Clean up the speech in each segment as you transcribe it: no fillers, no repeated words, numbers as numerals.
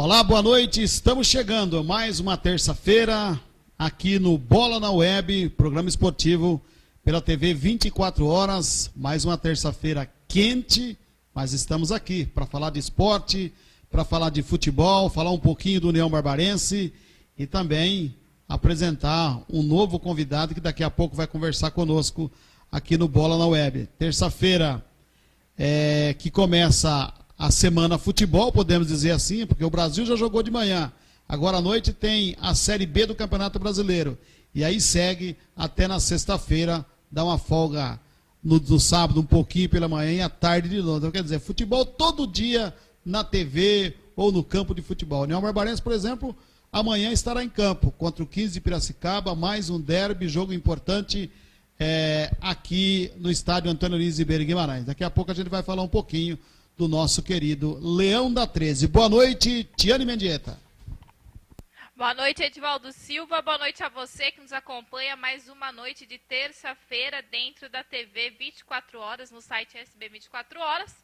Olá, boa noite. Estamos chegando a mais uma terça-feira aqui no Bola na Web, programa esportivo pela TV 24 horas. Mais uma terça-feira quente, mas estamos aqui para falar de esporte, para falar de futebol, falar um pouquinho do União Barbarense e também apresentar um novo convidado que daqui a pouco vai conversar conosco aqui no Bola na Web. Terça-feira que começa a semana futebol, podemos dizer assim, porque o Brasil já jogou de manhã. Agora à noite tem a Série B do Campeonato Brasileiro. E aí segue até na sexta-feira, dá uma folga no sábado um pouquinho pela manhã e à tarde de novo. Então, quer dizer, futebol todo dia na TV ou no campo de futebol. O União Barbarense, por exemplo, amanhã estará em campo contra o 15 de Piracicaba, mais um derby, jogo importante aqui no estádio Antônio Luiz Ribeiro Guimarães. Daqui a pouco a gente vai falar um pouquinho do nosso querido Leão da 13. Boa noite, Tiane Mendieta. Boa noite, Edivaldo Silva. Boa noite a você que nos acompanha mais uma noite de terça-feira dentro da TV 24 horas, no site SB 24 horas.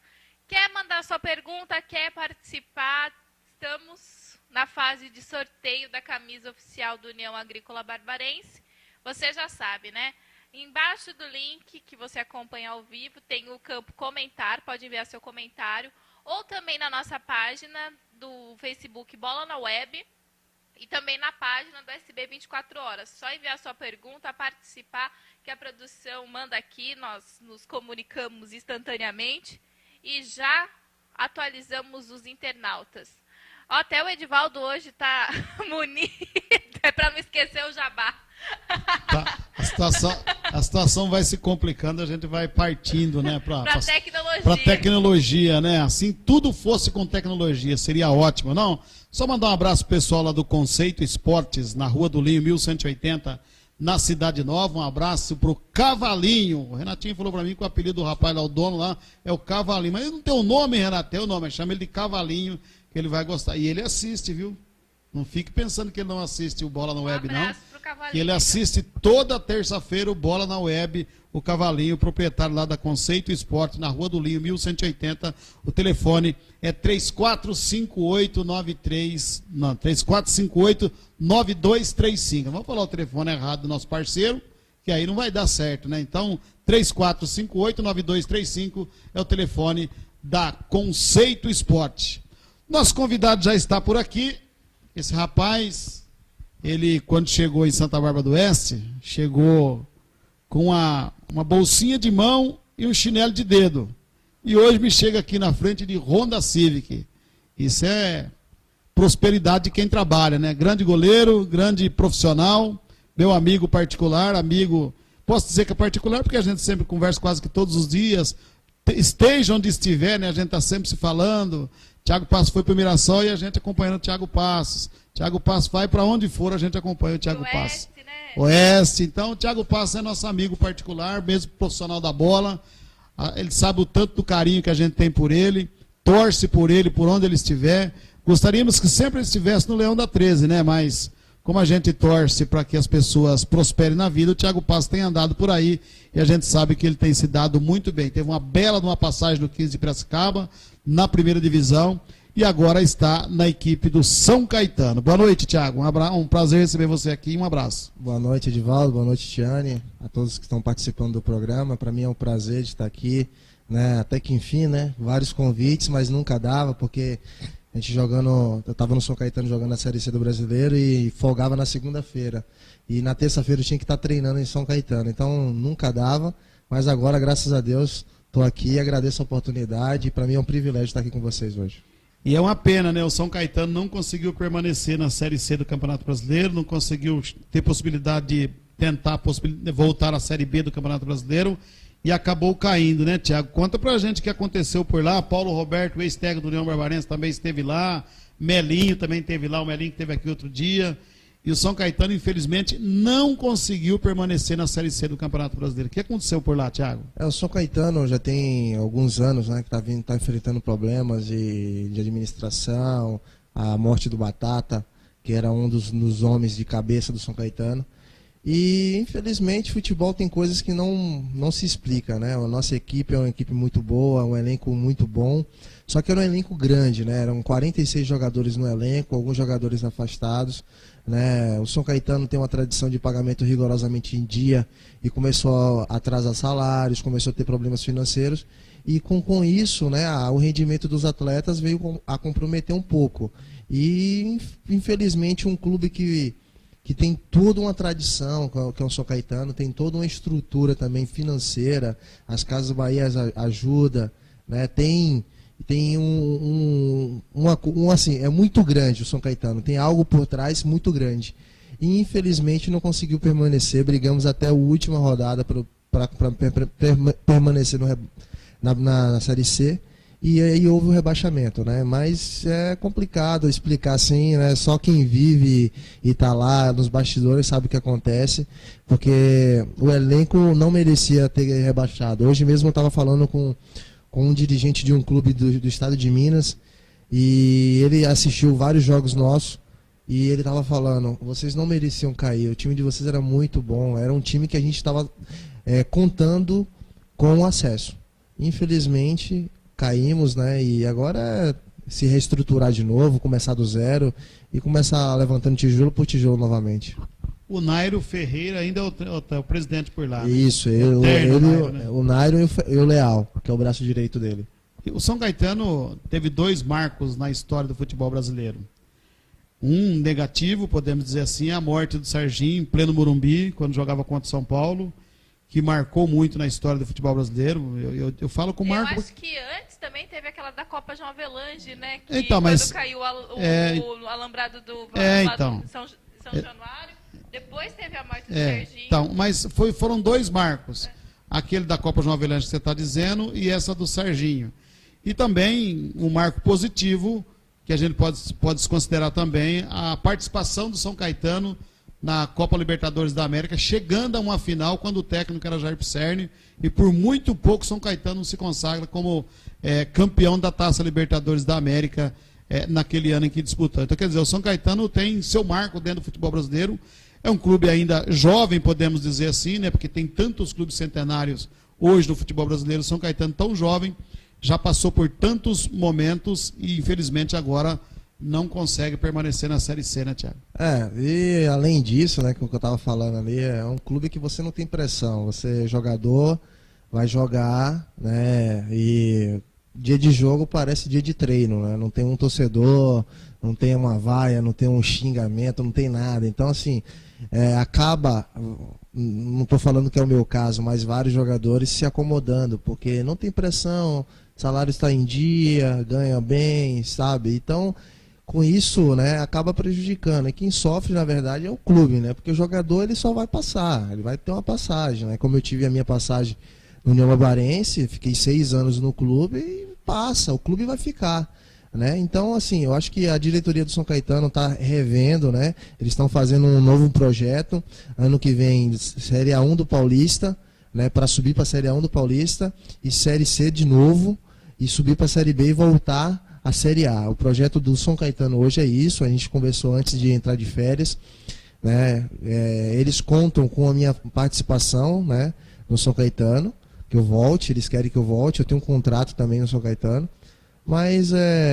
Quer mandar sua pergunta, quer participar? Estamos na fase de sorteio da camisa oficial do União Agrícola Barbarense. Você já sabe, né? Embaixo do link que você acompanha ao vivo tem o campo comentar, pode enviar seu comentário, ou também na nossa página do Facebook Bola na Web e também na página do SB 24 horas. Só enviar sua pergunta, participar, que a produção manda aqui, nós nos comunicamos instantaneamente e já atualizamos os internautas. Até o Edivaldo hoje está munido, é para não esquecer o jabá. Tá. A situação vai se complicando, a gente vai partindo, né, para tecnologia, né? Assim, tudo fosse com tecnologia, seria ótimo, não? Só mandar um abraço pro pessoal lá do Conceito Esportes, na Rua do Linho, 1180, na Cidade Nova. Um abraço pro Cavalinho. O Renatinho falou para mim que o apelido do rapaz lá, o dono lá, é o Cavalinho. Mas ele não tem o nome, Renato, tem o nome, chama ele de Cavalinho, que ele vai gostar. E ele assiste, viu? Não fique pensando que ele não assiste o Bola na Web, não. Que ele assiste toda terça-feira o Bola na Web, o Cavalinho, proprietário lá da Conceito Esporte, na Rua do Linho, 1180. O telefone é 3458-9235. Vamos falar o telefone errado do nosso parceiro, que aí não vai dar certo, né? Então, 3458-9235 é o telefone da Conceito Esporte. Nosso convidado já está por aqui. Esse rapaz, ele, quando chegou em Santa Bárbara do Oeste, chegou com uma bolsinha de mão e um chinelo de dedo. E hoje me chega aqui na frente de Honda Civic. Isso é prosperidade de quem trabalha, né? Grande goleiro, grande profissional, meu amigo particular, posso dizer que é particular porque a gente sempre conversa quase que todos os dias, esteja onde estiver, né? A gente está sempre se falando. Thiago Passos foi para o Mirassol e a gente acompanhando o Thiago Passos. Thiago Passos vai para onde for, a gente acompanha o Thiago Passos. Né? Oeste. Então, o Thiago Passos é nosso amigo particular, mesmo profissional da bola. Ele sabe o tanto do carinho que a gente tem por ele, torce por ele, por onde ele estiver. Gostaríamos que sempre ele estivesse no Leão da 13, né? Mas, como a gente torce para que as pessoas prosperem na vida, o Thiago Passos tem andado por aí e a gente sabe que ele tem se dado muito bem. Teve uma bela passagem no 15 de Piracicaba, na primeira divisão, e agora está na equipe do São Caetano. Boa noite, Thiago. Um prazer receber você aqui. Um abraço. Boa noite, Edivaldo. Boa noite, Tiane. A todos que estão participando do programa. Para mim é um prazer de estar aqui, né? Até que enfim, né? Vários convites, mas nunca dava, porque a gente eu estava no São Caetano jogando a Série C do Brasileiro e folgava na segunda-feira. E na terça-feira eu tinha que estar treinando em São Caetano. Então nunca dava, mas agora, graças a Deus, estou aqui e agradeço a oportunidade. E para mim é um privilégio estar aqui com vocês hoje. E é uma pena, né? O São Caetano não conseguiu permanecer na Série C do Campeonato Brasileiro, não conseguiu ter possibilidade de tentar voltar à Série B do Campeonato Brasileiro e acabou caindo, né, Thiago? Conta pra gente o que aconteceu por lá. Paulo Roberto, ex-técnico do União Barbarense, também esteve lá. Melinho também esteve lá, o Melinho que esteve aqui outro dia. E o São Caetano, infelizmente, não conseguiu permanecer na Série C do Campeonato Brasileiro. O que aconteceu por lá, Thiago? O São Caetano já tem alguns anos, né, que está enfrentando problemas de administração, a morte do Batata, que era um dos homens de cabeça do São Caetano. E, infelizmente, futebol tem coisas que não se explica, né? A nossa equipe é uma equipe muito boa, um elenco muito bom, só que era um elenco grande, né? Eram 46 jogadores no elenco, alguns jogadores afastados, né? O São Caetano tem uma tradição de pagamento rigorosamente em dia e começou a atrasar salários, começou a ter problemas financeiros, e com isso, né, o rendimento dos atletas veio a comprometer um pouco. E, infelizmente, um clube que tem toda uma tradição, que é o São Caetano, tem toda uma estrutura também financeira, as Casas Bahia ajudam, né? Tem assim, é muito grande o São Caetano, tem algo por trás muito grande. E, infelizmente, não conseguiu permanecer, brigamos até a última rodada para permanecer na Série C. E aí houve o rebaixamento, né? Mas é complicado explicar assim, né? Só quem vive e tá lá nos bastidores sabe o que acontece, porque o elenco não merecia ter rebaixado. Hoje mesmo eu estava falando com um dirigente de um clube do estado de Minas, e ele assistiu vários jogos nossos, e ele estava falando: vocês não mereciam cair, o time de vocês era muito bom, era um time que a gente estava contando com o acesso. Infelizmente caímos, né? E agora é se reestruturar de novo, começar do zero e começar levantando tijolo por tijolo novamente. O Nairo Ferreira ainda é o presidente por lá. Né? Isso, o Nairo e o Leal, que é o braço direito dele. O São Caetano teve 2 marcos na história do futebol brasileiro. Um negativo, podemos dizer assim, a morte do Serginho em pleno Morumbi, quando jogava contra o São Paulo, que marcou muito na história do futebol brasileiro. Eu falo com o Marco. Eu acho que antes também teve aquela da Copa João Avelange, né? Que então, quando caiu o alambrado do São Januário, depois teve a morte do Serginho. Então, mas foram 2 marcos. Aquele da Copa João Avelange que você está dizendo e essa do Serginho. E também um marco positivo, que a gente pode considerar também, a participação do São Caetano na Copa Libertadores da América, chegando a uma final quando o técnico era Jair Pisserni, e por muito pouco São Caetano se consagra como campeão da Taça Libertadores da América naquele ano em que disputou. Então, quer dizer, o São Caetano tem seu marco dentro do futebol brasileiro, é um clube ainda jovem, podemos dizer assim, né, porque tem tantos clubes centenários hoje no futebol brasileiro. O São Caetano, tão jovem, já passou por tantos momentos e, infelizmente, agora não consegue permanecer na Série C, né, Thiago? E além disso, né, como eu estava falando ali, é um clube que você não tem pressão. Você é jogador, vai jogar, né, e dia de jogo parece dia de treino, né? Não tem um torcedor, não tem uma vaia, não tem um xingamento, não tem nada. Então, assim, acaba, não estou falando que é o meu caso, mas vários jogadores se acomodando, porque não tem pressão, salário está em dia, ganha bem, sabe? Então, com isso, né, acaba prejudicando. E quem sofre, na verdade, é o clube, né? Porque o jogador, ele só vai passar, ele vai ter uma passagem, né? Como eu tive a minha passagem no União Barbarense, fiquei 6 anos no clube e passa, o clube vai ficar, né? Então, assim, eu acho que a diretoria do São Caetano está revendo, né? Eles estão fazendo um novo projeto, ano que vem, Série A1 do Paulista, né? Para subir para a Série A1 do Paulista e Série C de novo, e subir para a Série B e voltar a Série A. O projeto do São Caetano hoje é isso, a gente conversou antes de entrar de férias, né? Eles contam com a minha participação, né, no São Caetano, que eu volte, eles querem que eu volte, eu tenho um contrato também no São Caetano, mas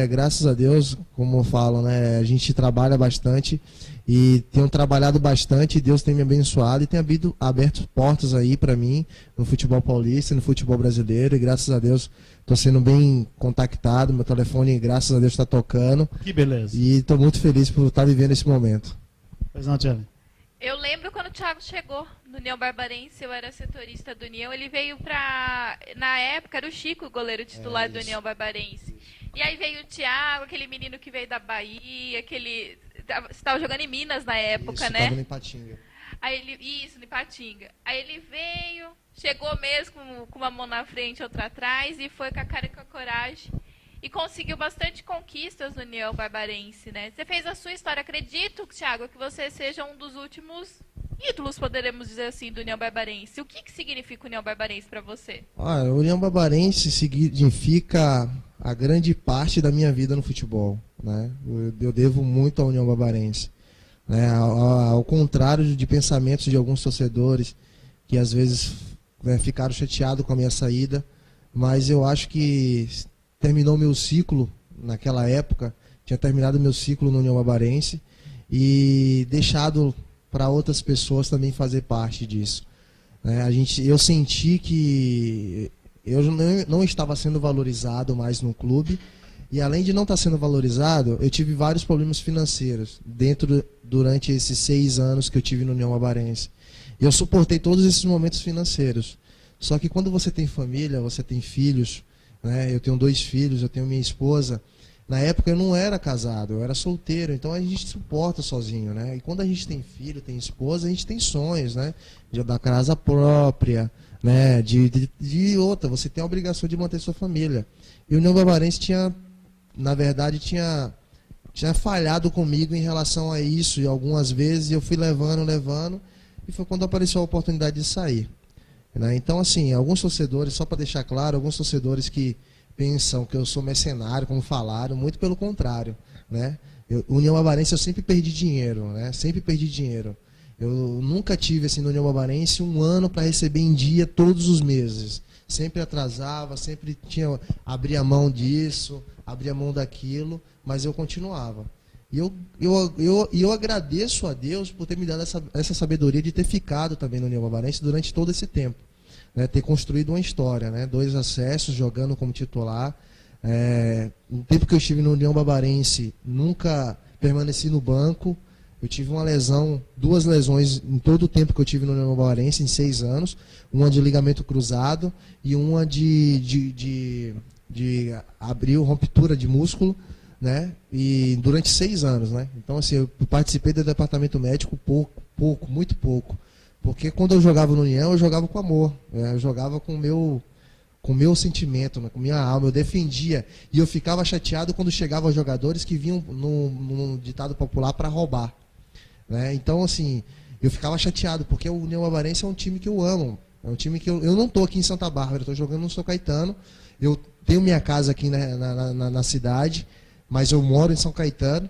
graças a Deus, como eu falo, né, a gente trabalha bastante e tenho trabalhado bastante, Deus tem me abençoado e tem aberto portas aí para mim no futebol paulista, no futebol brasileiro, e graças a Deus estou sendo bem contactado, meu telefone, graças a Deus, está tocando. Que beleza. E estou muito feliz por estar vivendo esse momento. Pois não, Tiago? Eu lembro quando o Thiago chegou no União Barbarense, eu era setorista do União, ele veio pra... Na época era o Chico, o goleiro titular do União Barbarense. E aí veio o Thiago, aquele menino que veio da Bahia, aquele... Você estava jogando em Minas na época, Isso, né? Estava em Ipatinga. Aí ele... Isso, em Ipatinga. Aí ele veio, chegou mesmo com uma mão na frente e outra atrás, e foi com a cara e com a coragem. E conseguiu bastante conquistas no União Barbarense, né? Você fez a sua história. Acredito, Thiago, que você seja um dos últimos ídolos, poderemos dizer assim, do União Barbarense. O que significa o União Barbarense para você? O União Barbarense significa a grande parte da minha vida no futebol, né? Eu devo muito à União Barbarense. né? Ao contrário de pensamentos de alguns torcedores que às vezes, né, ficaram chateados com a minha saída, mas eu acho que terminou meu ciclo naquela época, tinha terminado meu ciclo no União Barbarense e deixado para outras pessoas também fazer parte disso, né? Eu senti que eu não estava sendo valorizado mais no clube, e além de não estar sendo valorizado, eu tive vários problemas financeiros durante esses 6 anos que eu tive no União Barbarense. Eu suportei todos esses momentos financeiros. Só que quando você tem família, você tem filhos, né? Eu tenho 2 filhos, eu tenho minha esposa. Na época eu não era casado, eu era solteiro, então a gente suporta sozinho, né? E quando a gente tem filho, tem esposa, a gente tem sonhos, né? Da casa própria, né? De outra, você tem a obrigação de manter sua família. E o União Barbarense tinha falhado comigo em relação a isso, e algumas vezes eu fui levando, e foi quando apareceu a oportunidade de sair, né? Então, assim, alguns torcedores, só para deixar claro, alguns torcedores que pensam que eu sou mercenário, como falaram, muito pelo contrário, né? União Barbarense eu sempre perdi dinheiro, né? Sempre perdi dinheiro. Eu nunca tive, assim, no União Barbarense 1 ano para receber em dia todos os meses. Sempre atrasava, sempre abria mão disso, abria mão daquilo, mas eu continuava. E eu agradeço a Deus por ter me dado essa sabedoria de ter ficado também no União Barbarense durante todo esse tempo, né? Ter construído uma história, né? 2 acessos, jogando como titular. No tempo que eu estive no União Barbarense, nunca permaneci no banco. Eu tive uma lesão, 2 lesões em todo o tempo que eu tive no União Barbarense, em 6 anos. Uma de ligamento cruzado e uma de abril, ruptura de músculo, né? E durante 6 anos, né? Então, assim, eu participei do departamento médico pouco, muito pouco. Porque quando eu jogava no União, eu jogava com amor, né? Eu jogava com o meu sentimento, né? Com minha alma, eu defendia. E eu ficava chateado quando chegavam jogadores que vinham num ditado popular para roubar, né? Então, assim, eu ficava chateado, porque o União Barbarense é um time que eu amo. É um time que eu não estou aqui em Santa Bárbara, eu estou jogando no São Caetano. Eu tenho minha casa aqui na cidade, mas eu moro em São Caetano.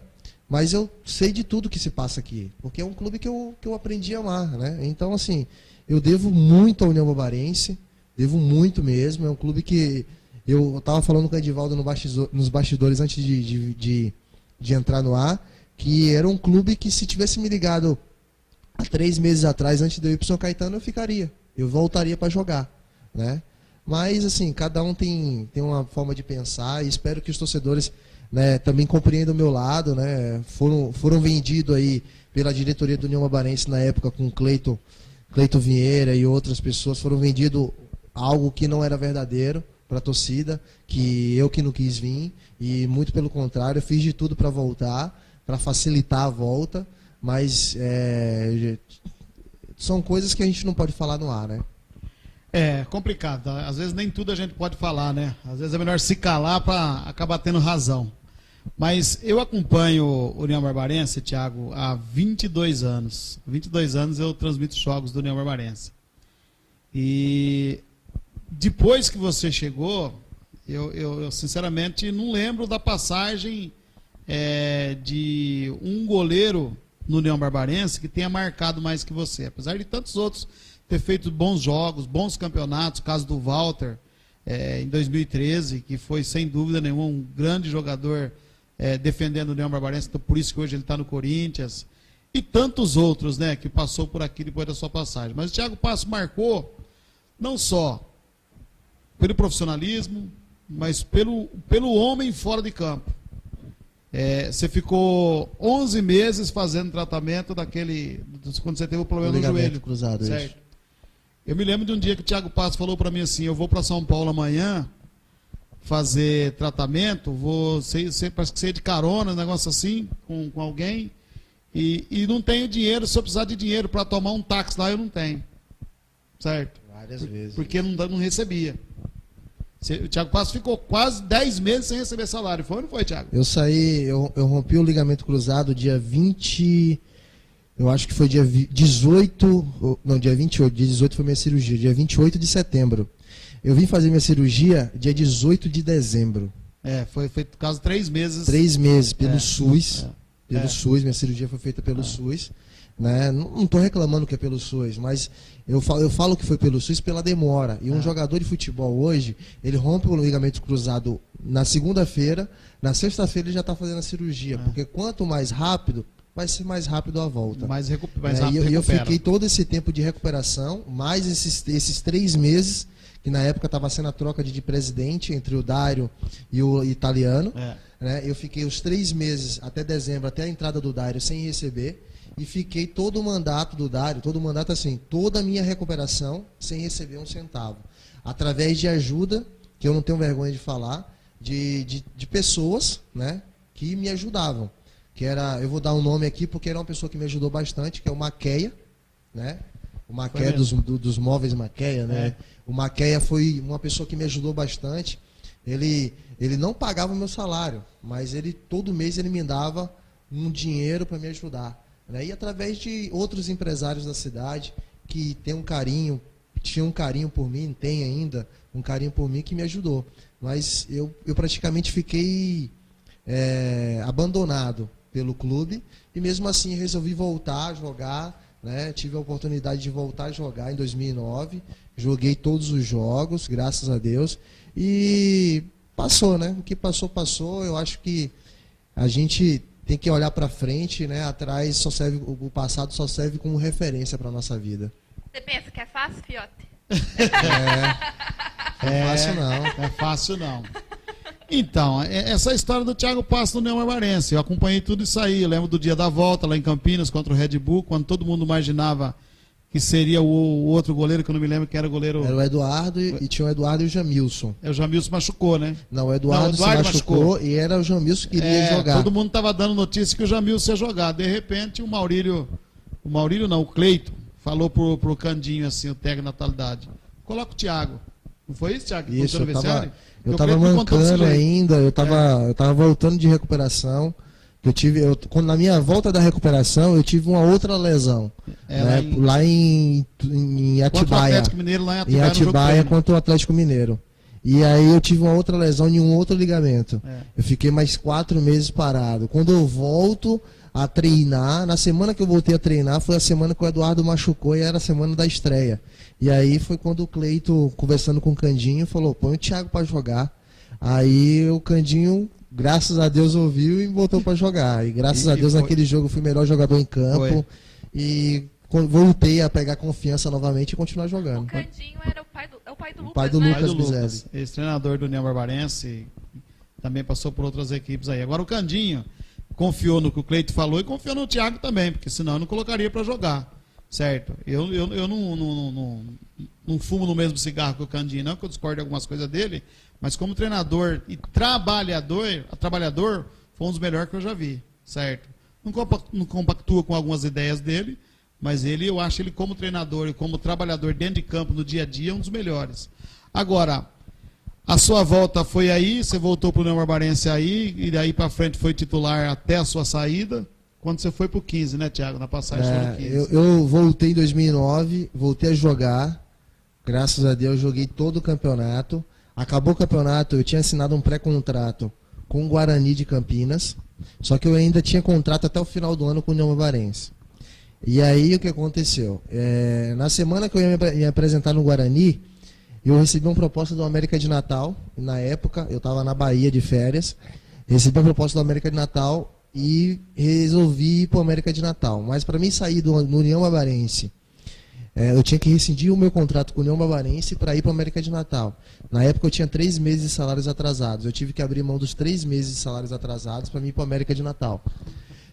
Mas eu sei de tudo que se passa aqui, porque é um clube que eu aprendi a amar, né? Então, assim, eu devo muito ao União Barbarense, devo muito mesmo. É um clube que eu estava falando com o Edivaldo nos bastidores antes de entrar no ar, que era um clube que, se tivesse me ligado há 3 meses atrás, antes de eu ir para o São Caetano, eu voltaria para jogar, né? Mas, assim, cada um tem uma forma de pensar, e espero que os torcedores, né, também compreendam o meu lado, né? Foram vendidos aí pela diretoria do União Barbarense na época, com Cleiton Vieira e outras pessoas, foram vendidos algo que não era verdadeiro para a torcida, que não quis vir, e muito pelo contrário, eu fiz de tudo para voltar, para facilitar a volta, mas são coisas que a gente não pode falar no ar, né? É complicado, tá? Às vezes nem tudo a gente pode falar, né? Às vezes é melhor se calar para acabar tendo razão. Mas eu acompanho o União Barbarense, Thiago, há 22 anos. 22 anos eu transmito jogos do União Barbarense. E depois que você chegou, eu sinceramente não lembro da passagem de um goleiro no União Barbarense que tenha marcado mais que você. Apesar de tantos outros ter feito bons jogos, bons campeonatos, o caso do Walter, em 2013, que foi sem dúvida nenhuma um grande jogador defendendo o União Barbarense, então por isso que hoje ele está no Corinthians, e tantos outros, né, que passou por aqui depois da sua passagem. Mas o Thiago Passo marcou não só pelo profissionalismo, mas pelo homem fora de campo. Você ficou 11 meses fazendo tratamento quando você teve o problema no joelho. Cruzado, certo? Isso. Eu me lembro de um dia que o Thiago Passo falou para mim assim: eu vou para São Paulo amanhã fazer tratamento, parece que ser de carona, um negócio assim, com alguém, e não tenho dinheiro. Se eu precisar de dinheiro para tomar um táxi lá, eu não tenho. Certo? Várias vezes. Porque não recebia. O Thiago Passo ficou quase 10 meses sem receber salário. Foi ou não foi, Thiago? Eu saí, eu rompi o ligamento cruzado dia 20... Eu acho que foi dia 18, não, dia 28, dia 18 foi minha cirurgia, dia 28 de setembro. Eu vim fazer minha cirurgia dia 18 de dezembro. Foi feito quase 3 meses. 3 meses pelo SUS, pelo SUS, minha cirurgia foi feita pelo SUS. Né? Não estou reclamando que é pelo SUS, mas eu falo que foi pelo SUS pela demora. E um jogador de futebol hoje, ele rompe o ligamento cruzado na segunda-feira, na sexta-feira ele já está fazendo a cirurgia, porque quanto mais rápido, vai ser mais rápido a volta. Mais rápido E eu recupera. fiquei todo esse tempo de recuperação, mais esses 3 meses, que na época estava sendo a troca de presidente entre o Dário e o italiano. Né? Eu fiquei os 3 meses, até dezembro, até a entrada do Dário, sem receber. E fiquei todo o mandato do Dário, toda a minha recuperação, sem receber um centavo. Através de ajuda, que eu não tenho vergonha de falar, de pessoas, né, que me ajudavam. Que era, eu vou dar um nome aqui porque era uma pessoa que me ajudou bastante, que é o Maqueia, né? O Maqueia dos móveis Maqueia, né? O Maqueia foi uma pessoa que me ajudou bastante. Ele não pagava o meu salário, mas todo mês ele me dava um dinheiro para me ajudar. Né? E através de outros empresários da cidade que tinham um carinho por mim, tem ainda um carinho por mim, que me ajudou. Mas eu praticamente fiquei abandonado pelo clube e mesmo assim resolvi voltar a jogar. Né? Tive a oportunidade de voltar a jogar em 2009, joguei todos os jogos, graças a Deus, e passou, né? O que passou, passou. Eu acho que a gente tem que olhar para frente, né? Atrás o passado só serve como referência para nossa vida. Você pensa que é fácil, Fiote? Não é fácil não. É fácil não. Então, essa história do Thiago Passo no União Barbarense, eu acompanhei tudo isso aí. Eu lembro do dia da volta lá em Campinas contra o Red Bull, quando todo mundo imaginava que seria o outro goleiro, que eu não me lembro quem era o goleiro. Era o Eduardo e tinha o Eduardo e o Jamilson. O Jamilson machucou, né? Não, o Eduardo se machucou e era o Jamilson que iria jogar. Todo mundo estava dando notícia que o Jamilson ia jogar. De repente, o Cleito, falou pro Candinho, assim, o técnico da atualidade: coloca o Thiago. Não foi isso, Thiago? Isso, eu tava mancando ainda, eu tava voltando de recuperação. Na minha volta da recuperação, eu tive uma outra lesão. Lá em Atibaia. Em Atibaia contra o Atlético Mineiro. E aí eu tive uma outra lesão em um outro ligamento. Eu fiquei mais 4 meses parado. Quando eu volto a treinar, na semana que eu voltei a treinar, foi a semana que o Eduardo machucou e era a semana da estreia. E aí foi quando o Cleito, conversando com o Candinho, falou: põe o Thiago para jogar. Aí o Candinho, graças a Deus, ouviu e botou para jogar. E graças a Deus, naquele jogo, eu fui o melhor jogador em campo. E voltei a pegar confiança novamente e continuar jogando. O Candinho era o pai do Lucas, Lucas Bizelli. Ex-treinador do União Barbarense, também passou por outras equipes aí. Agora o Candinho confiou no que o Cleito falou e confiou no Thiago também, porque senão eu não colocaria para jogar. Certo? Eu não fumo no mesmo cigarro que o Candinho, não, que eu discordo de algumas coisas dele, mas como treinador e trabalhador, foi um dos melhores que eu já vi, certo? Não compactua com algumas ideias dele, mas eu acho ele como treinador e como trabalhador dentro de campo, no dia a dia, um dos melhores. Agora, a sua volta foi aí, você voltou para o União Barbarense aí, e daí para frente foi titular até a sua saída. Quando você foi pro 15, né, Thiago? Na passagem foi no 15. Eu voltei em 2009, voltei a jogar. Graças a Deus, joguei todo o campeonato. Acabou o campeonato, eu tinha assinado um pré-contrato com o Guarani de Campinas. Só que eu ainda tinha contrato até o final do ano com o União Barbarense. E aí, o que aconteceu? Na semana que eu ia me apresentar no Guarani, eu recebi uma proposta do América de Natal. Na época, eu estava na Bahia de férias. Recebi uma proposta do América de Natal e resolvi ir para o América de Natal. Mas para mim sair do União Barbarense, eu tinha que rescindir o meu contrato com o União Barbarense para ir para o América de Natal. Na época eu tinha 3 meses de salários atrasados. Eu tive que abrir mão dos 3 meses de salários atrasados para ir para o América de Natal.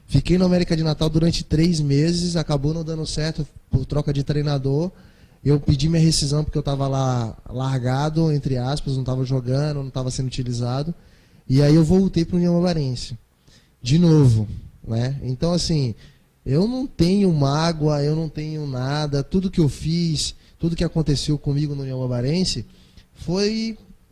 Fiquei no América de Natal durante 3 meses, acabou não dando certo por troca de treinador. Eu pedi minha rescisão porque eu estava lá largado, entre aspas, não estava jogando, não estava sendo utilizado. E aí eu voltei para o União Barbarense. De novo, né? Então, assim, eu não tenho mágoa, eu não tenho nada. Tudo que eu fiz, tudo que aconteceu comigo no União Barbarense,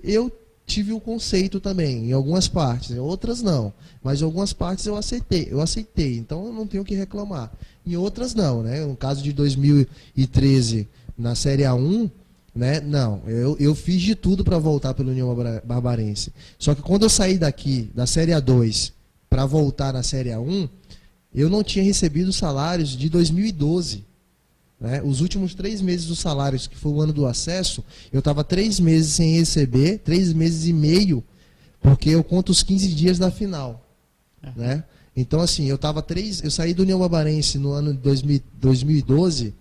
eu tive o conceito também, em algumas partes, em outras não. Mas em algumas partes eu aceitei. Então, eu não tenho o que reclamar. Em outras não, né? No caso de 2013, na Série A1, né? Não, eu fiz de tudo para voltar pelo União Barbarense. Só que quando eu saí daqui, da Série A2, para voltar na Série A1, eu não tinha recebido salários de 2012. Né? Os últimos 3 meses dos salários, que foi o ano do acesso, eu estava 3 meses sem receber, 3 meses e meio, porque eu conto os 15 dias da final. Né? Então, assim, eu saí do União Barbarense no ano de 2012,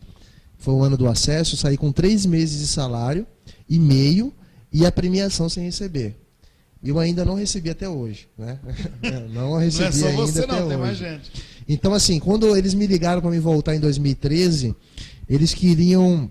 foi o ano do acesso, eu saí com 3 meses de salário e meio e a premiação sem receber. Eu ainda não recebi até hoje, né? Não recebi não é só ainda você, até não, hoje. tem mais gente. Então, assim, quando eles me ligaram para me voltar em 2013, eles queriam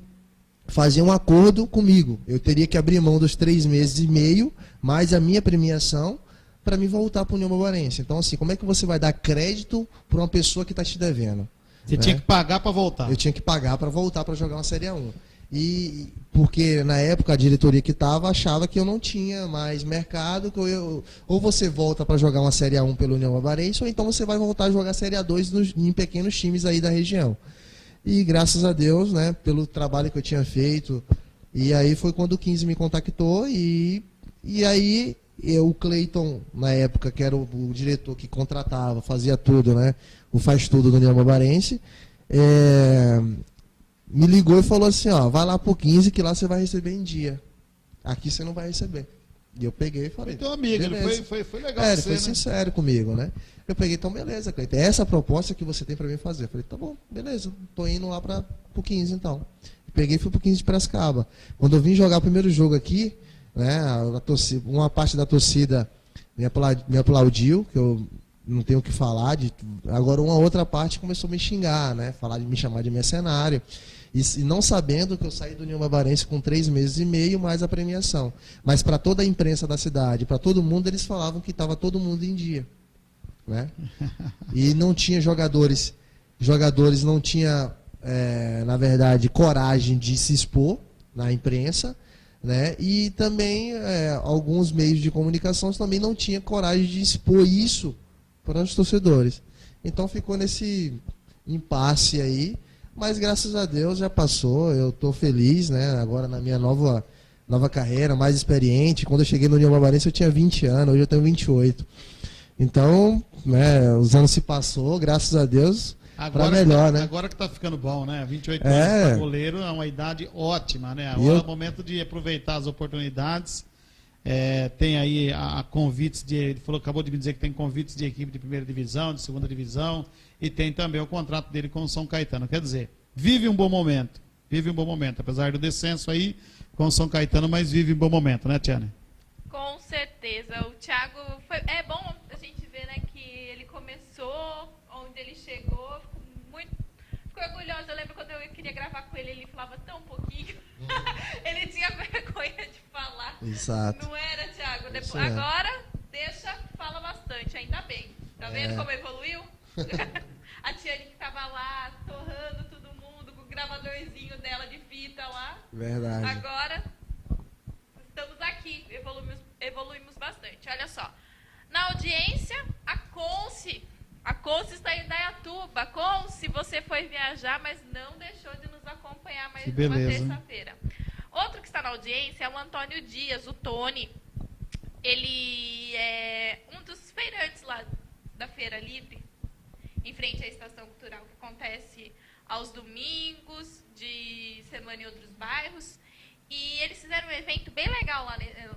fazer um acordo comigo. Eu teria que abrir mão dos 3 meses e meio, mais a minha premiação, para me voltar para o União Barbarense. Então, assim, como é que você vai dar crédito para uma pessoa que está te devendo? Você tinha que pagar para voltar. Eu tinha que pagar para voltar para jogar uma Série A1. E porque na época a diretoria que estava achava que eu não tinha mais mercado, que ou você volta para jogar uma Série A1 pelo União Barbarense, ou então você vai voltar a jogar Série A2 em pequenos times aí da região. E graças a Deus, né, pelo trabalho que eu tinha feito, e aí foi quando o 15 me contactou, e aí o Cleiton, na época, que era o diretor que contratava, fazia tudo, né, o faz tudo do União Barbarense, me ligou e falou assim, ó, vai lá pro 15 que lá você vai receber em dia. Aqui você não vai receber. E eu peguei e falei. Teu amigo, beleza. ele foi legal Ele você, foi né? sincero comigo, né? Eu peguei, então beleza, Cleiton, é essa a proposta que você tem para mim fazer. Eu falei, tá bom, beleza, tô indo lá pro 15 então. Peguei e fui pro 15 de Piracicaba. Quando eu vim jogar o primeiro jogo aqui, né, uma parte da torcida me aplaudiu, que eu não tenho o que falar, agora uma outra parte começou a me xingar, né, me chamar de mercenário. E não sabendo que eu saí do União Barbarense com 3 meses e meio, mais a premiação. Mas para toda a imprensa da cidade, para todo mundo, eles falavam que estava todo mundo em dia. Né? E não tinha jogadores não tinham, na verdade, coragem de se expor na imprensa. Né? E também alguns meios de comunicação também não tinham coragem de expor isso para os torcedores. Então ficou nesse impasse aí. Mas graças a Deus já passou, eu estou feliz, né? Agora na minha nova carreira, mais experiente. Quando eu cheguei no União Barbarense eu tinha 20 anos, hoje eu tenho 28. Então, né, os anos se passou, graças a Deus, para melhor, né? Agora que está ficando bom, né? 28 anos para goleiro é uma idade ótima, né? Agora é o momento de aproveitar as oportunidades. Tem aí convites ele acabou de me dizer que tem convites de equipe de primeira divisão, de segunda divisão, e tem também o contrato dele com o São Caetano. Quer dizer, vive um bom momento, apesar do descenso aí com o São Caetano, mas vive um bom momento, né, Tiane? Com certeza. O Thiago, é bom a gente ver, né, que ele começou, onde ele chegou, ficou orgulhoso. Eu lembro quando eu queria gravar com ele falava tão pouquinho. Ele tinha vergonha de falar. Exato. Não era, Thiago? Agora, fala bastante, ainda bem. Tá vendo como evoluiu? A Tiane que estava lá, torrando todo mundo, com o gravadorzinho dela de fita lá. Verdade. Agora, estamos aqui, evoluímos bastante. Olha só, na audiência, a Conce está em Indaiatuba. Conce, você foi viajar, mas não deixou de nos acompanhar mais uma terça-feira. Outro que está na audiência é o Antônio Dias, o Tony. Ele é um dos feirantes lá da Feira Livre, em frente à Estação Cultural, que acontece aos domingos, de semana em outros bairros. E eles fizeram um evento bem legal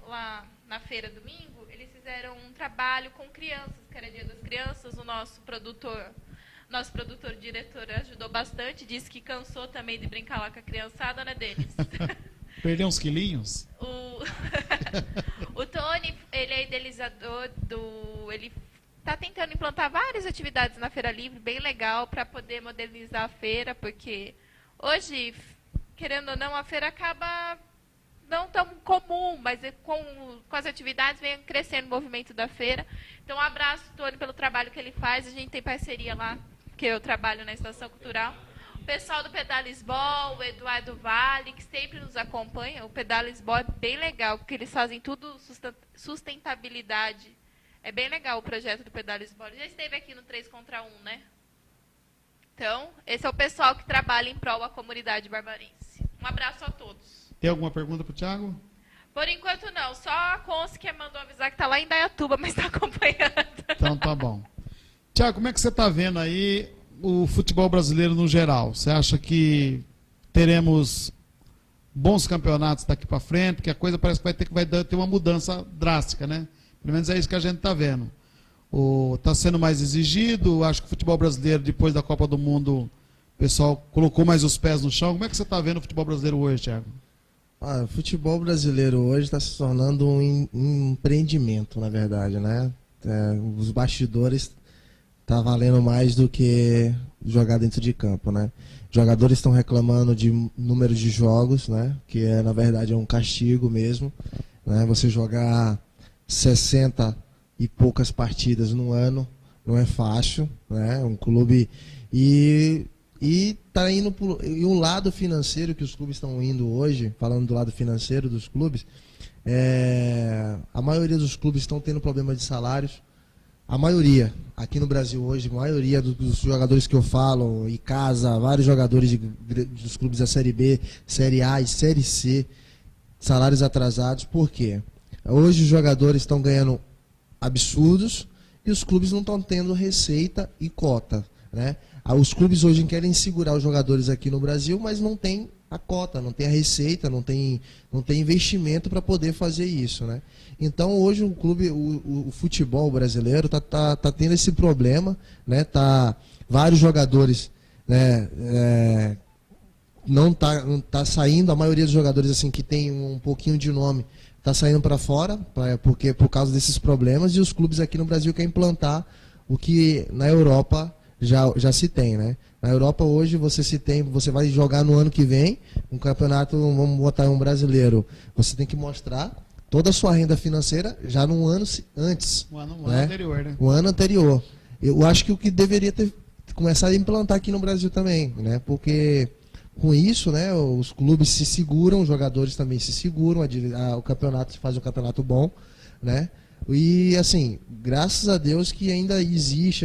lá na feira domingo. Eles fizeram um trabalho com crianças, que era Dia das Crianças. O nosso produtor diretor ajudou bastante. Disse que cansou também de brincar lá com a criançada, né, Denis? Perdeu uns quilinhos? O Tony, ele é idealizador ele está tentando implantar várias atividades na Feira Livre, bem legal, para poder modernizar a feira, porque hoje, querendo ou não, a feira acaba não tão comum, mas com as atividades vem crescendo o movimento da feira. Então, um abraço, Tony, pelo trabalho que ele faz. A gente tem parceria lá, que eu trabalho na Estação Cultural. O pessoal do Pedalisbol, o Eduardo Vale, que sempre nos acompanha. O Pedalisbol é bem legal, porque eles fazem tudo sustentabilidade. É bem legal o projeto do Pedalisbol. Já esteve aqui no 3 contra 1, né? Então, esse é o pessoal que trabalha em prol da comunidade barbarense. Um abraço a todos. Tem alguma pergunta para o Thiago? Por enquanto não. Só a Conce que mandou avisar que está lá em Indaiatuba, mas está acompanhando. Então tá bom. Tiago, como é que você está vendo aí o futebol brasileiro no geral? Você acha que teremos bons campeonatos daqui para frente? Porque a coisa parece que vai ter uma mudança drástica, né? Pelo menos é isso que a gente está vendo. Está sendo mais exigido, acho que o futebol brasileiro, depois da Copa do Mundo, o pessoal colocou mais os pés no chão. Como é que você está vendo o futebol brasileiro hoje, Tiago? O futebol brasileiro hoje está se tornando um empreendimento, na verdade, né? Os bastidores tá valendo mais do que jogar dentro de campo, né? Jogadores estão reclamando de número de jogos, né? Que na verdade é um castigo mesmo, né? Você jogar 60 e poucas partidas no ano não é fácil, né? Um clube e tá indo por, e o lado financeiro que os clubes estão indo hoje, falando do lado financeiro dos clubes, a maioria dos clubes estão tendo problema de salários. A maioria, aqui no Brasil hoje, a maioria dos jogadores que eu falo, e casa, vários jogadores dos clubes da Série B, Série A e Série C, salários atrasados. Por quê? Hoje os jogadores estão ganhando absurdos e os clubes não estão tendo receita e cota, né? Os clubes hoje querem segurar os jogadores aqui no Brasil, mas não tem a cota, não tem a receita, não tem investimento para poder fazer isso, né? Então hoje o futebol brasileiro tá tendo esse problema, né? Vários jogadores, né? Não tá saindo, a maioria dos jogadores assim que tem um pouquinho de nome tá saindo para fora, porque por causa desses problemas, e os clubes aqui no Brasil querem implantar o que na Europa já se tem, né? Na Europa hoje você vai jogar no ano que vem um campeonato, vamos botar um brasileiro, você tem que mostrar toda a sua renda financeira já no ano antes. O ano né? anterior, né? O ano anterior. Eu acho que o que deveria ter começado a implantar aqui no Brasil também, né? Porque com isso, né, os clubes se seguram, os jogadores também se seguram, o campeonato faz um campeonato bom, né? E assim, graças a Deus que ainda existe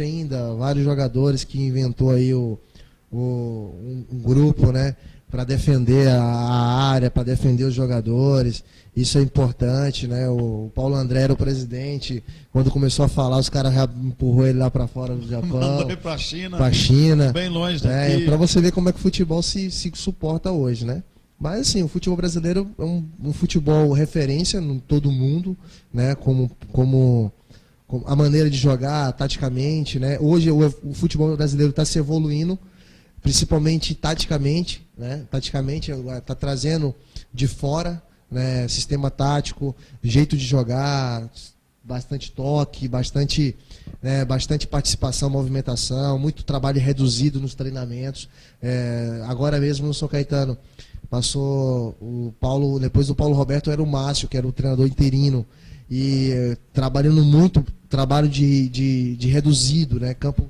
vários jogadores que inventou aí um grupo, né, para defender a área, para defender os jogadores. Isso é importante, né? O Paulo André era o presidente, quando começou a falar, os caras já empurrou ele lá para fora do Japão. Mandou ele para a China. Bem longe daqui. Para você ver como é que o futebol se suporta hoje, né? Mas assim, o futebol brasileiro é um futebol referência em todo mundo, né? Como a maneira de jogar, taticamente, né? Hoje o futebol brasileiro está se evoluindo, principalmente taticamente, né? Taticamente está trazendo de fora, né? Sistema tático, jeito de jogar, bastante toque, bastante participação, movimentação, muito trabalho reduzido nos treinamentos. Agora mesmo no São Caetano passou o Paulo, depois do Paulo Roberto era o Márcio, que era o treinador interino, e trabalhando muito, trabalho de reduzido, né? Campo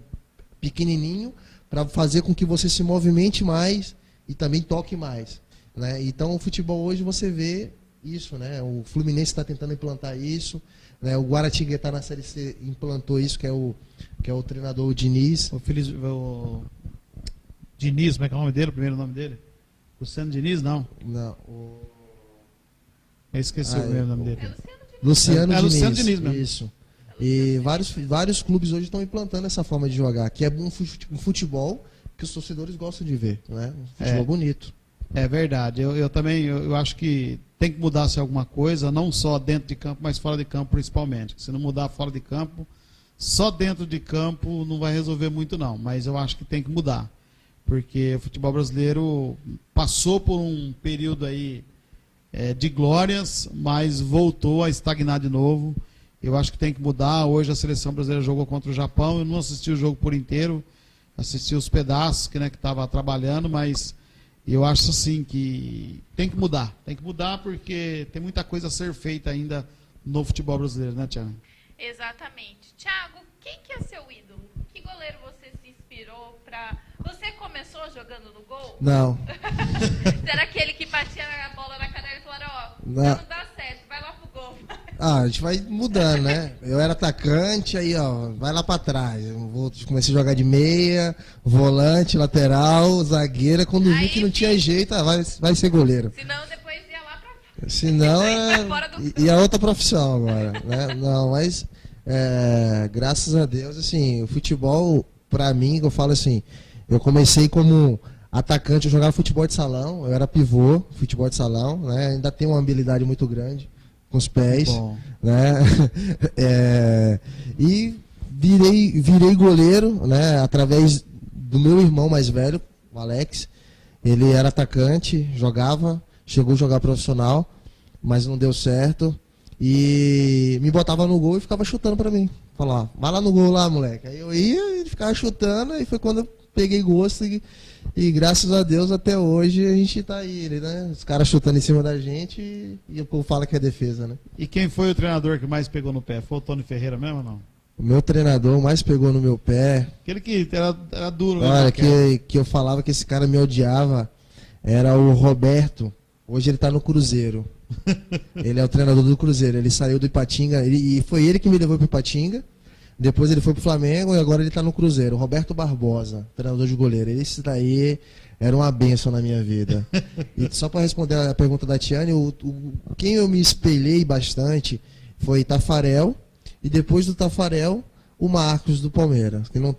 pequenininho, para fazer com que você se movimente mais e também toque mais, né? Então o futebol hoje você vê isso, né? O Fluminense está tentando implantar isso, né? O Guaratinguetá na Série C implantou isso, que é o treinador Diniz. O Diniz, como é que é o nome dele, o primeiro nome dele? Luciano Diniz, não? Não, Eu esqueci o primeiro nome dele. Luciano Diniz. Luciano Diniz mesmo. Isso. E vários clubes hoje estão implantando essa forma de jogar, que é um futebol que os torcedores gostam de ver, né? Um futebol bonito. É verdade. Eu também eu acho que tem que mudar-se alguma coisa, não só dentro de campo, mas fora de campo principalmente. Se não mudar fora de campo, só dentro de campo não vai resolver muito não. Mas eu acho que tem que mudar. Porque o futebol brasileiro passou por um período aí de glórias, mas voltou a estagnar de novo. Eu acho que tem que mudar. Hoje a seleção brasileira jogou contra o Japão. Eu não assisti o jogo por inteiro, assisti os pedaços que estava trabalhando, mas eu acho assim que tem que mudar. Tem que mudar porque tem muita coisa a ser feita ainda no futebol brasileiro, né, Thiago? Exatamente. Thiago, quem que é seu ídolo? Que goleiro você se inspirou para... Você começou jogando no gol? Não. Você era aquele que batia a bola na canela e falava, não dá certo, vai lá pro gol. A gente vai mudando, né? Eu era atacante, aí vai lá pra trás. Comecei a jogar de meia, volante, lateral, zagueira. Quando vi que não tinha jeito, vai ser goleiro. Senão depois ia lá pra... Senão fora do... ia outra profissão agora, né? Não, mas graças a Deus, assim, o futebol, pra mim, eu falo assim, eu comecei como atacante, eu jogava futebol de salão, eu era pivô, futebol de salão, né? Ainda tenho uma habilidade muito grande com os pés, né? E virei goleiro, né? Através do meu irmão mais velho, o Alex. Ele era atacante, chegou a jogar profissional, mas não deu certo. E me botava no gol e ficava chutando pra mim. Falava, vai lá no gol lá, moleque. Aí eu ia e ficava chutando, e foi quando eu peguei gosto e graças a Deus até hoje a gente tá aí, né? Os caras chutando em cima da gente e o povo fala que é defesa, né? E quem foi o treinador que mais pegou no pé? Foi o Tony Ferreira mesmo ou não? O meu treinador mais pegou no meu pé. Aquele que era duro, né? Olha, que eu falava que esse cara me odiava era o Roberto. Hoje ele tá no Cruzeiro. Ele é o treinador do Cruzeiro. Ele saiu do Ipatinga e foi ele que me levou pro Ipatinga. Depois ele foi pro Flamengo e agora ele tá no Cruzeiro. Roberto Barbosa, treinador de goleiro. Esse daí era uma bênção na minha vida. E só para responder a pergunta da Tiane, quem eu me espelhei bastante foi Tafarel. E depois do Tafarel, o Marcos do Palmeiras. Que não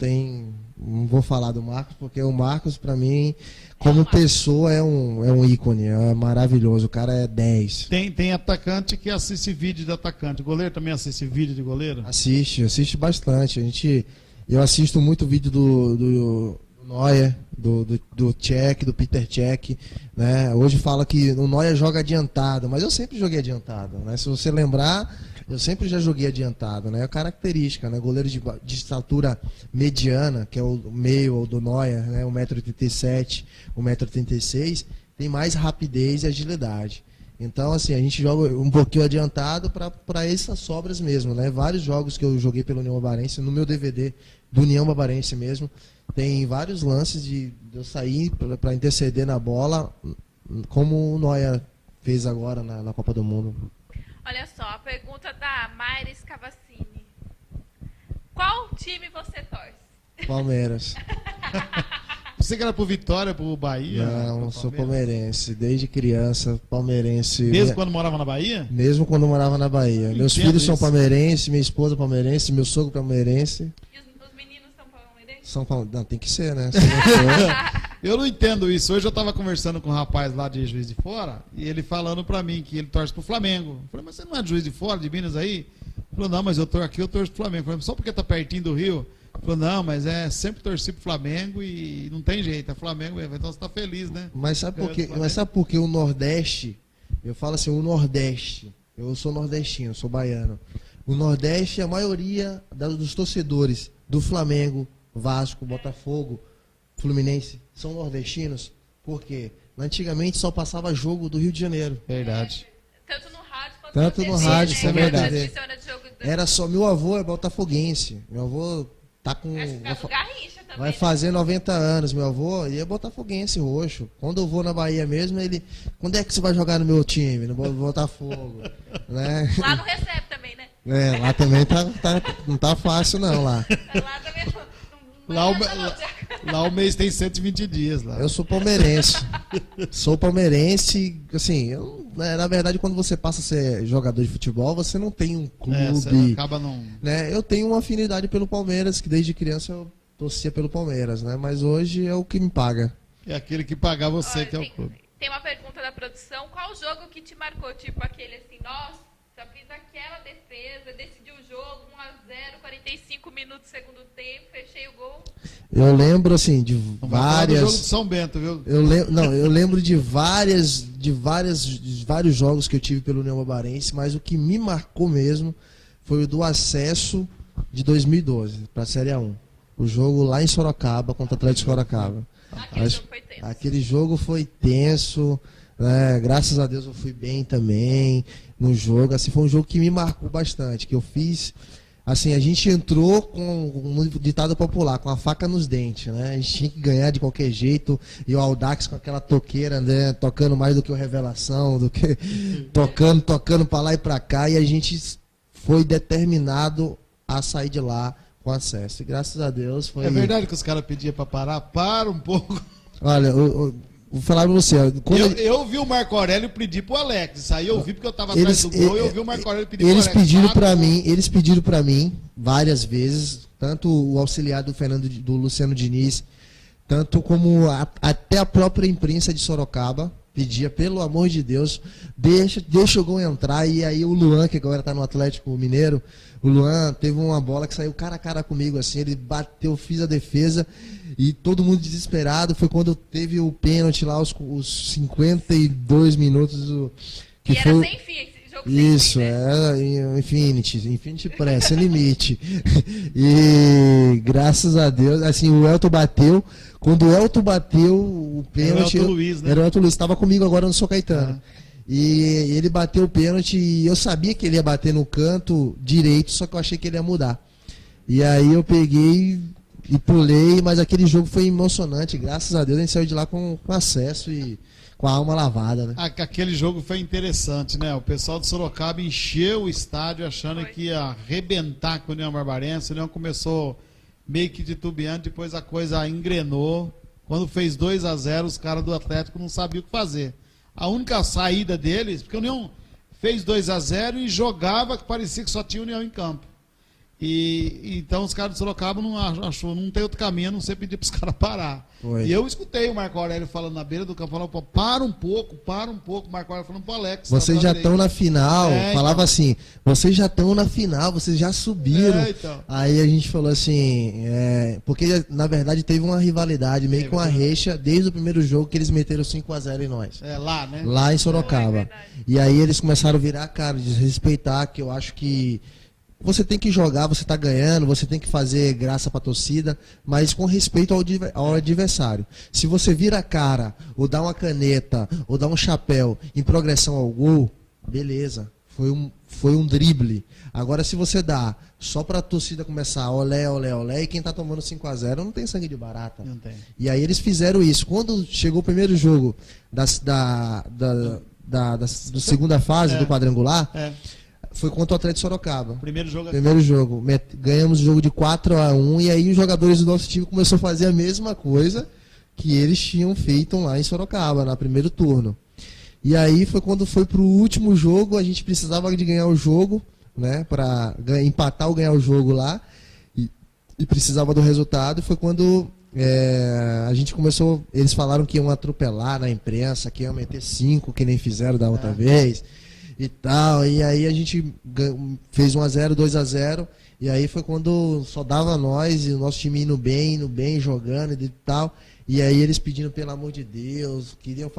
vou falar do Marcos, porque o Marcos, para mim, como pessoa, é um ícone. É maravilhoso. O cara é 10. Tem atacante que assiste vídeo de atacante. O goleiro também assiste vídeo de goleiro? Assiste bastante. Eu assisto muito vídeo do Neuer, do Cech, do Peter Cech, né? Hoje fala que o Neuer joga adiantado, mas eu sempre joguei adiantado, né? Se você lembrar, eu sempre já joguei adiantado, né? É característica, né? Goleiro de estatura mediana, que é o meio do Neuer, né? 1,87 m, 1,86 m, tem mais rapidez e agilidade. Então, assim, a gente joga um pouquinho adiantado para essas sobras mesmo, né? Vários jogos que eu joguei pelo União Barbarense, no meu DVD do União Barbarense mesmo, tem vários lances de eu sair para interceder na bola, como o Neuer fez agora na Copa do Mundo. Olha só, a pergunta da Mayra Scavassini. Qual time você torce? Palmeiras. Você que era pro Vitória, pro Bahia? Não, sou palmeirense. Desde criança, palmeirense. Mesmo quando morava na Bahia? Mesmo quando morava na Bahia. Meus filhos são palmeirenses, minha esposa palmeirense, meu sogro palmeirense. E os meninos são palmeirenses? Não, tem que ser, né? Se não for... Eu não entendo isso. Hoje eu estava conversando com um rapaz lá de Juiz de Fora e ele falando para mim que ele torce pro Flamengo. Eu falei, mas você não é de Juiz de Fora, de Minas aí? Ele falou, não, mas eu torço pro Flamengo. Eu falei, só porque tá pertinho do Rio? Ele falou, não, mas sempre torci pro Flamengo e não tem jeito, é Flamengo mesmo. Então você tá feliz, né? Mas sabe por que o Nordeste, eu falo assim, o Nordeste, eu sou nordestino, sou baiano. O Nordeste, a maioria dos torcedores do Flamengo, Vasco, Botafogo, Fluminense, são nordestinos, porque antigamente só passava jogo do Rio de Janeiro. Verdade. Tanto no rádio quanto Tanto no rádio, isso é verdade. Era Era só, meu avô é botafoguense. Meu avô tá com... Garrincha também, Vai fazer 90 anos, meu avô, e é botafoguense roxo. Quando eu vou na Bahia mesmo, ele... Quando é que você vai jogar no meu time? No Botafogo? Né? Lá não recebe também, né? Lá também não tá fácil não, lá. Lá também não Lá o mês tem 120 dias lá. Eu sou palmeirense. Sou palmeirense, assim, na verdade, quando você passa a ser jogador de futebol, você não tem um clube. Você acaba não... né? Eu tenho uma afinidade pelo Palmeiras, que desde criança eu torcia pelo Palmeiras, né? Mas hoje é o que me paga. É aquele que pagar você. Olha, que é o clube. Tem uma pergunta da produção. Qual jogo que te marcou? Tipo aquele assim, nossa, já fiz aquela defesa, decidi o jogo, 1-0, 45 minutos, segundo tempo, fechei o gol. Eu lembro, assim, de várias... Do jogo de São Bento, viu? Eu lembro de vários jogos que eu tive pelo União Barbarense, mas o que me marcou mesmo foi o do acesso de 2012 para a Série A1. O jogo lá em Sorocaba, contra o Atlético Sorocaba. Aquele jogo foi tenso. Aquele jogo foi tenso, né? Graças a Deus eu fui bem também no jogo. Assim, foi um jogo que me marcou bastante, que eu fiz... Assim, a gente entrou com um ditado popular, com a faca nos dentes, né? A gente tinha que ganhar de qualquer jeito, e o Audax com aquela toqueira, né? Tocando mais do que o Revelação, do que tocando para lá e para cá, e a gente foi determinado a sair de lá com acesso. E graças a Deus foi... É verdade que os caras pediam para parar? Para um pouco. Olha, vou falar pra você. Quando Eu vi o Marco Aurélio pedir pro Alex. Isso aí eu vi porque eu tava atrás do gol e eu vi o Marco Aurélio pedir pro eles Alex. eles pediram pra mim várias vezes, tanto o auxiliar do Luciano Diniz, tanto como até a própria imprensa de Sorocaba pedia, pelo amor de Deus, deixa o gol entrar. E aí o Luan, que agora tá no Atlético Mineiro, o Luan teve uma bola que saiu cara a cara comigo, assim, ele bateu, fiz a defesa e todo mundo desesperado. Foi quando teve o pênalti lá, os 52 minutos. Que e foi... era sem fim, esse jogo Isso, sem fim, né? é Infinity Press, sem limite. E graças a Deus, assim, o Elton bateu. Quando o Elton bateu o pênalti. Era o Elton Luiz, né? Era o Elton Luiz, estava comigo agora no São Caetano. E ele bateu o pênalti e eu sabia que ele ia bater no canto direito, só que eu achei que ele ia mudar. E aí eu peguei e pulei, mas aquele jogo foi emocionante. Graças a Deus a gente saiu de lá com acesso e com a alma lavada, né? Aquele jogo foi interessante, né? O pessoal de Sorocaba encheu o estádio achando que ia arrebentar com o União Barbarense. O União começou meio que titubeante, depois a coisa engrenou. Quando fez 2-0, os caras do Atlético não sabiam o que fazer. A única saída deles, porque o União fez 2-0 e jogava que parecia que só tinha o União em campo. E então os caras de Sorocaba não tem outro caminho a não ser pedir para os caras parar. Foi. E eu escutei o Marco Aurélio falando na beira do campo, falando, pô, para um pouco. O Marco Aurélio falando pro Alex. Vocês já estão na final, falava então. assim, vocês já estão na final, vocês já subiram. Então. Aí a gente falou assim, porque na verdade teve uma rivalidade meio com a Reixa desde o primeiro jogo que eles meteram 5-0 em nós. Lá, né? Lá em Sorocaba. E aí eles começaram a virar a cara, desrespeitar, que eu acho que você tem que jogar, você tá ganhando, você tem que fazer graça pra torcida, mas com respeito ao adversário. Se você vira a cara, ou dá uma caneta, ou dá um chapéu em progressão ao gol, beleza, foi um drible. Agora se você dá só pra torcida começar olé, olé, olé, e quem tá tomando 5-0 não tem sangue de barata. Não tem. E aí eles fizeram isso. Quando chegou o primeiro jogo da segunda fase do quadrangular, foi contra o Atlético Sorocaba. Primeiro jogo. Ganhamos o jogo de 4-1 e aí os jogadores do nosso time começaram a fazer a mesma coisa que eles tinham feito lá em Sorocaba, no primeiro turno. E aí foi quando foi pro último jogo, a gente precisava de ganhar o jogo, né, para empatar ou ganhar o jogo lá, e precisava do resultado. Foi quando a gente começou, eles falaram que iam atropelar na imprensa, que iam meter 5, que nem fizeram da outra vez. E tal, e aí a gente fez 1-0, 2-0, e aí foi quando só dava nós e o nosso time indo bem, jogando e tal, e aí eles pedindo pelo amor de Deus, queriam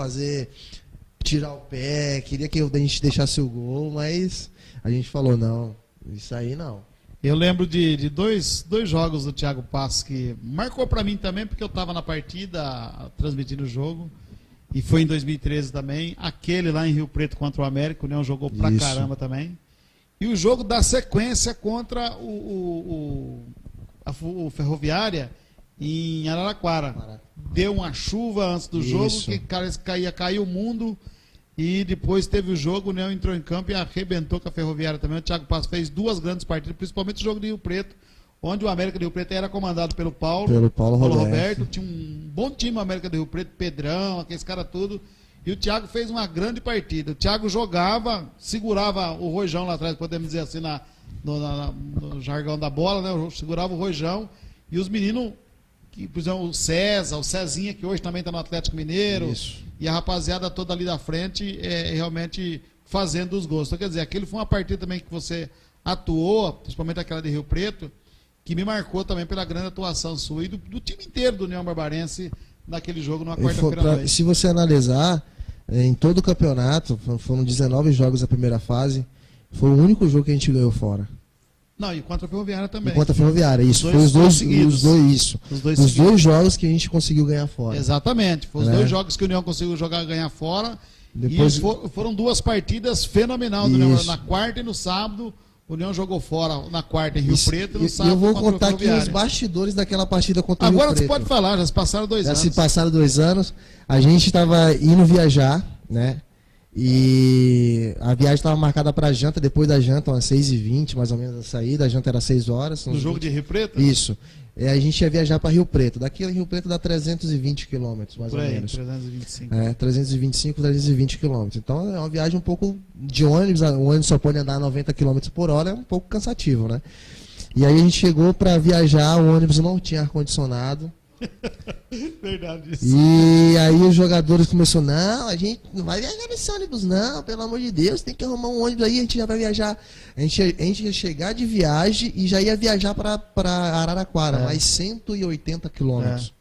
tirar o pé, queria que a gente deixasse o gol, mas a gente falou, não, isso aí não. Eu lembro de dois jogos do Thiago Passos que marcou pra mim também, porque eu tava na partida transmitindo o jogo. E foi em 2013 também. Aquele lá em Rio Preto contra o América, o União jogou pra caramba também. E o jogo da sequência contra o Ferroviária em Araraquara. Deu uma chuva antes do jogo, que caiu o mundo. E depois teve o jogo, o União entrou em campo e arrebentou com a Ferroviária também. O Thiago Passos fez 2 grandes partidas, principalmente o jogo de Rio Preto, onde o América de Rio Preto era comandado pelo Paulo Roberto. Tinha um bom time o América de Rio Preto, Pedrão, aqueles caras tudo. E o Thiago fez uma grande partida. O Thiago jogava, segurava o Rojão lá atrás, podemos dizer assim, no jargão da bola, né? Segurava o Rojão. E os meninos, por exemplo, o Cezinha, que hoje também está no Atlético Mineiro. Isso. E a rapaziada toda ali da frente, realmente fazendo os gols. Então, quer dizer, aquele foi uma partida também que você atuou, principalmente aquela de Rio Preto, que me marcou também pela grande atuação sua e do time inteiro do União Barbarense naquele jogo numa quarta-feira à noite. Se você analisar, em todo o campeonato, foram 19 jogos da primeira fase, foi o único jogo que a gente ganhou fora. Não, e contra a Ferroviária também. E contra a Ferroviária, isso. Foi os dois jogos que a gente conseguiu ganhar fora. Exatamente, foi os 2 jogos que o União conseguiu ganhar fora. Depois... E foram 2 partidas fenomenais do União. Na quarta e no sábado, o União jogou fora na quarta em Rio Preto e no sábado. Eu vou contar aqui os bastidores daquela partida contra o Rio Preto. Agora você pode falar, já se passaram 2 anos. Já se passaram 2 anos. A gente estava indo viajar, né? E a viagem estava marcada para janta, depois da janta, umas 6h20, mais ou menos, a saída. A janta era 6 horas. No jogo de Rio Preto? Isso. a gente ia viajar para Rio Preto. Daqui a Rio Preto dá 320 quilômetros, mais Por ou aí, menos. 325. 325, 320 quilômetros. Então é uma viagem um pouco de ônibus, o ônibus só pode andar 90 quilômetros por hora, é um pouco cansativo, né? E aí a gente chegou para viajar, o ônibus não tinha ar-condicionado. Verdade isso. E aí os jogadores começaram, não, a gente não vai viajar nesse ônibus não, pelo amor de Deus, tem que arrumar um ônibus aí, a gente já vai viajar. A gente ia chegar de viagem e já ia viajar para Araraquara, mais 180 quilômetros.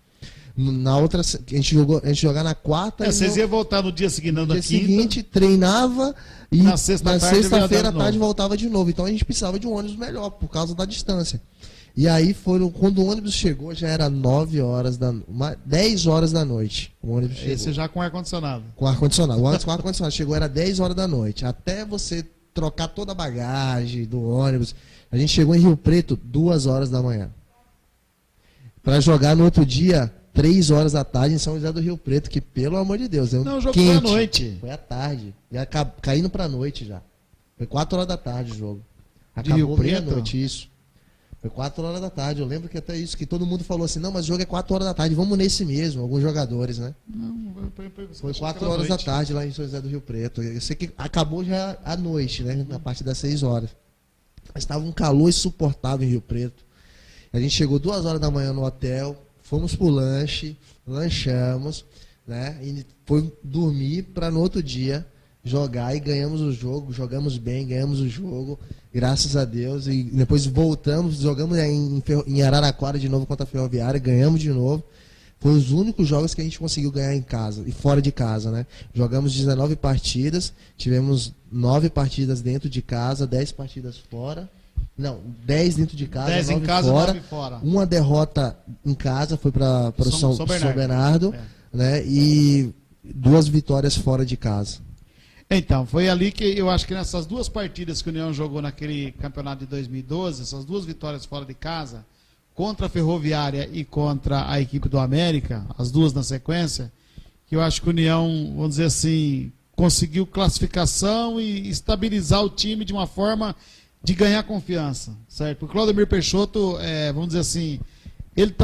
Na outra, a gente jogar na quarta. Vocês iam voltar no dia seguinte, não na dia quinta. seguinte, treinava e Na na sexta-feira à tarde voltava de novo. Então a gente precisava de um ônibus melhor, por causa da distância. E aí quando o ônibus chegou, já era 10 horas da noite. O ônibus chegou. Esse já com ar-condicionado. Com ar-condicionado. O ônibus com ar-condicionado chegou, era 10 horas da noite. Até você trocar toda a bagagem do ônibus. A gente chegou em Rio Preto 2 horas da manhã. Para jogar no outro dia, 3 horas da tarde, em São José do Rio Preto, que pelo amor de Deus, Não, o jogo quente. foi à noite. Foi à tarde. Já caindo pra noite já. Foi 4 horas da tarde o jogo. De Rio Acabou Preto? meia-noite, isso. Foi 4 horas da tarde. Eu lembro que até isso, que todo mundo falou assim, não, mas o jogo é 4 horas da tarde, vamos nesse mesmo, alguns jogadores, né? Não, Foi 4 horas da tarde lá em São José do Rio Preto. Eu sei que acabou já à noite, né? Na parte das 6 horas. Mas estava um calor insuportável em Rio Preto. A gente chegou 2 horas da manhã no hotel, fomos pro lanche, lanchamos, né? E foi dormir para no outro dia jogar e ganhamos o jogo, jogamos bem, ganhamos o jogo, graças a Deus. E depois voltamos, jogamos em Araraquara de novo contra a Ferroviária, ganhamos de novo. Foi os únicos jogos que a gente conseguiu ganhar em casa e fora de casa, né? Jogamos 19 partidas, tivemos 9 partidas dentro de casa, 10 partidas fora. Não, 10 dentro de casa, 10 em 9 casa, fora. 9 fora. Uma derrota em casa foi para o São Bernardo, né? E 2 vitórias fora de casa. Então, foi ali que eu acho que nessas 2 partidas que o União jogou naquele campeonato de 2012, essas 2 vitórias fora de casa, contra a Ferroviária e contra a equipe do América, as 2 na sequência, que eu acho que o União, vamos dizer assim, conseguiu classificação e estabilizar o time de uma forma de ganhar confiança, certo? Porque o Claudemir Peixoto, vamos dizer assim,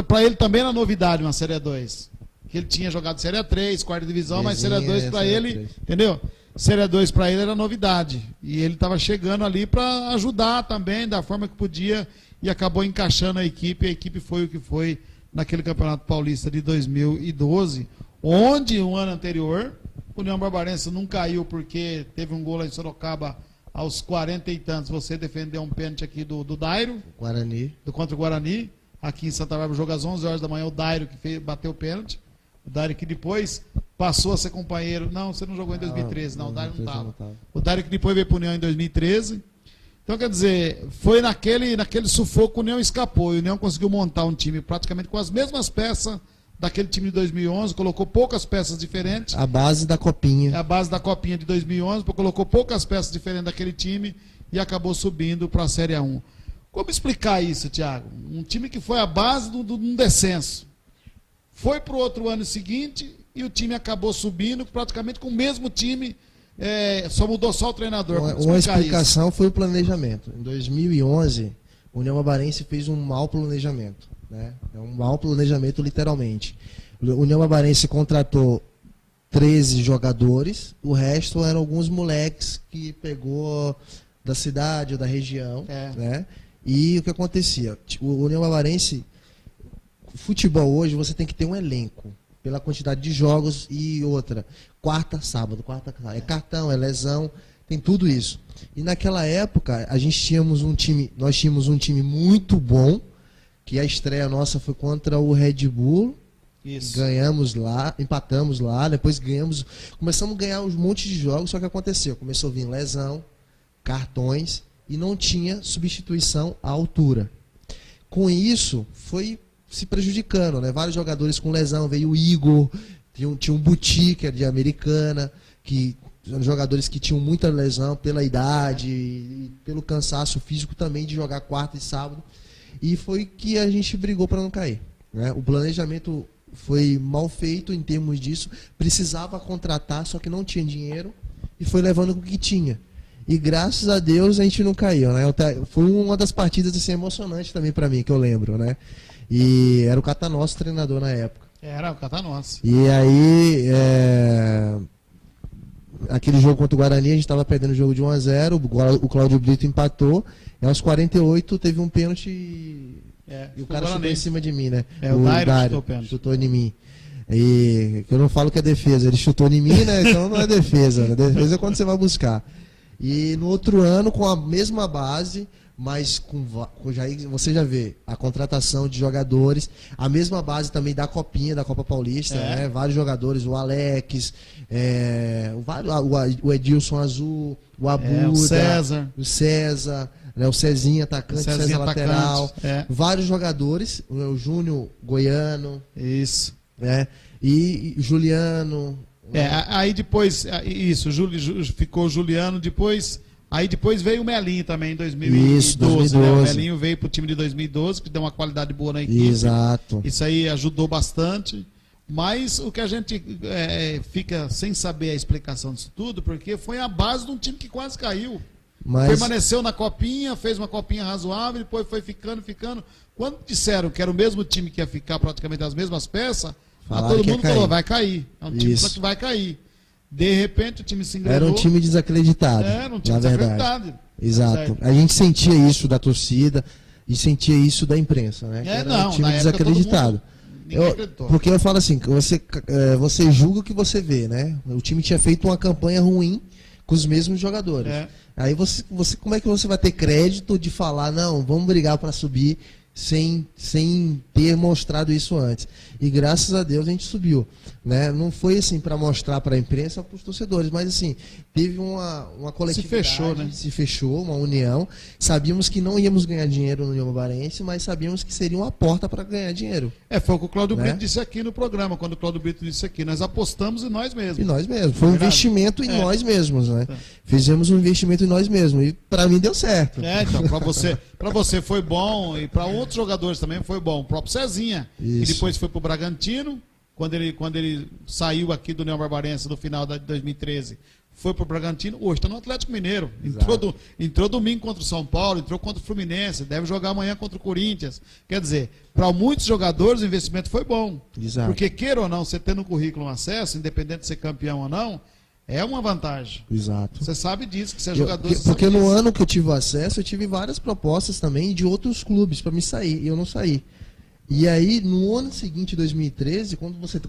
para ele também era novidade uma Série 2. Que ele tinha jogado Série 3, quarta divisão, mas Série 2 para ele, 3. Entendeu? Série 2 para ele era novidade. E ele estava chegando ali para ajudar também, da forma que podia, e acabou encaixando a equipe foi o que foi naquele Campeonato Paulista de 2012, onde o ano anterior, o União Barbarense não caiu porque teve um gol lá em Sorocaba aos 40 e tantos. Você defendeu um pênalti aqui do Dairo, contra o Guarani, aqui em Santa Bárbara, jogo às 11 horas da manhã, o Dairo que bateu o pênalti. O Dário que depois passou a ser companheiro. Não, você não jogou em 2013, não, o Dário não estava. O Dário que depois veio para o União em 2013. Então, quer dizer, foi naquele sufoco que o União escapou. E o União conseguiu montar um time praticamente com as mesmas peças daquele time de 2011, colocou poucas peças diferentes. A base da Copinha. A base da Copinha de 2011, colocou poucas peças diferentes daquele time e acabou subindo para a Série A1. Como explicar isso, Thiago? Um time que foi a base de um descenso. Foi para o outro ano seguinte e o time acabou subindo praticamente com o mesmo time, só mudou só o treinador. Uma explicação foi o planejamento. Em 2011, o União Barbarense fez um mau planejamento. Né? É um mau planejamento, literalmente. O União Barbarense contratou 13 jogadores, o resto eram alguns moleques que pegou da cidade ou da região. Né? E o que acontecia? O União Barbarense... Futebol hoje você tem que ter um elenco pela quantidade de jogos e outra. Quarta, sábado. É cartão, é lesão, tem tudo isso. E naquela época nós tínhamos um time muito bom, que a estreia nossa foi contra o Red Bull. Isso. Ganhamos lá, empatamos lá, depois começamos a ganhar um monte de jogos, só que aconteceu, começou a vir lesão, cartões e não tinha substituição à altura. Com isso, foi se prejudicando, né? Vários jogadores com lesão, veio o Igor, tinha um Buti, que era de Americana, que jogadores que tinham muita lesão pela idade e pelo cansaço físico também de jogar quarta e sábado, e foi que a gente brigou para não cair, né? O planejamento foi mal feito em termos disso, precisava contratar, só que não tinha dinheiro e foi levando o que tinha. E graças a Deus a gente não caiu, né? Foi uma das partidas assim, emocionantes também para mim, que eu lembro, né? E era o Catanossi treinador na época. Era o Catanossi. E aí, aquele jogo contra o Guarani, a gente estava perdendo o jogo de 1-0, o Cláudio Brito empatou, e aos 48 teve um pênalti e o cara chutou em cima de mim, né? O Dário chutou em mim. E eu não falo que é defesa, ele chutou em mim, né? Então não é defesa, né? Defesa é quando você vai buscar. E no outro ano, com a mesma base, mas você já vê a contratação de jogadores, a mesma base também da Copinha, da Copa Paulista, né? Vários jogadores, o Alex, o Edilson Azul, o Abuda, o César, né? O Cezinha atacante, o César lateral, vários jogadores, o Júnior Goiano, isso, e Juliano. Aí depois, ficou o Juliano, aí depois veio o Melinho também em 2012. Isso, 2012. Né? O Melinho veio pro time de 2012, que deu uma qualidade boa na equipe. Exato. Isso aí ajudou bastante. Mas o que a gente fica sem saber a explicação disso tudo, porque foi a base de um time que quase caiu. Permaneceu na Copinha, fez uma Copinha razoável, depois foi ficando. Quando disseram que era o mesmo time que ia ficar praticamente as mesmas peças, todo mundo falou, vai cair. É um time que vai cair. De repente o time se engrenou. Era um time desacreditado. Era um time desacreditado. Exato. Certo. A gente sentia isso da torcida e sentia isso da imprensa, né? Era um time desacreditado. Porque eu falo assim, você julga o que você vê, né? O time tinha feito uma campanha ruim com os mesmos jogadores. Aí como é que você vai ter crédito de falar, não, vamos brigar para subir sem ter mostrado isso antes? E graças a Deus a gente subiu, né? Não foi assim para mostrar para a imprensa ou para os torcedores, mas assim, teve uma coletividade, se fechou, uma união. Sabíamos que não íamos ganhar dinheiro no União Barbarense, mas sabíamos que seria uma porta para ganhar dinheiro. Foi o que o Cláudio Brito disse aqui no programa, quando o Cláudio Brito disse aqui, nós apostamos em nós mesmos. Em nós mesmos, foi um investimento em nós mesmos, né? Fizemos um investimento em nós mesmos e para mim deu certo. Então, para você foi bom e para outros jogadores também foi bom. O próprio Cezinha, que depois foi pro Bragantino, quando ele saiu aqui do União Barbarense no final de 2013, foi pro Bragantino, hoje está no Atlético Mineiro. Entrou domingo contra o São Paulo, entrou contra o Fluminense, deve jogar amanhã contra o Corinthians. Quer dizer, para muitos jogadores o investimento foi bom. Exato. Porque queira ou não, você tendo no currículo um acesso, independente de ser campeão ou não, é uma vantagem. Exato. Você sabe disso, que você é jogador. Porque no ano que eu tive o acesso, eu tive várias propostas também de outros clubes para me sair, e eu não saí. E aí, no ano seguinte, 2013, quando você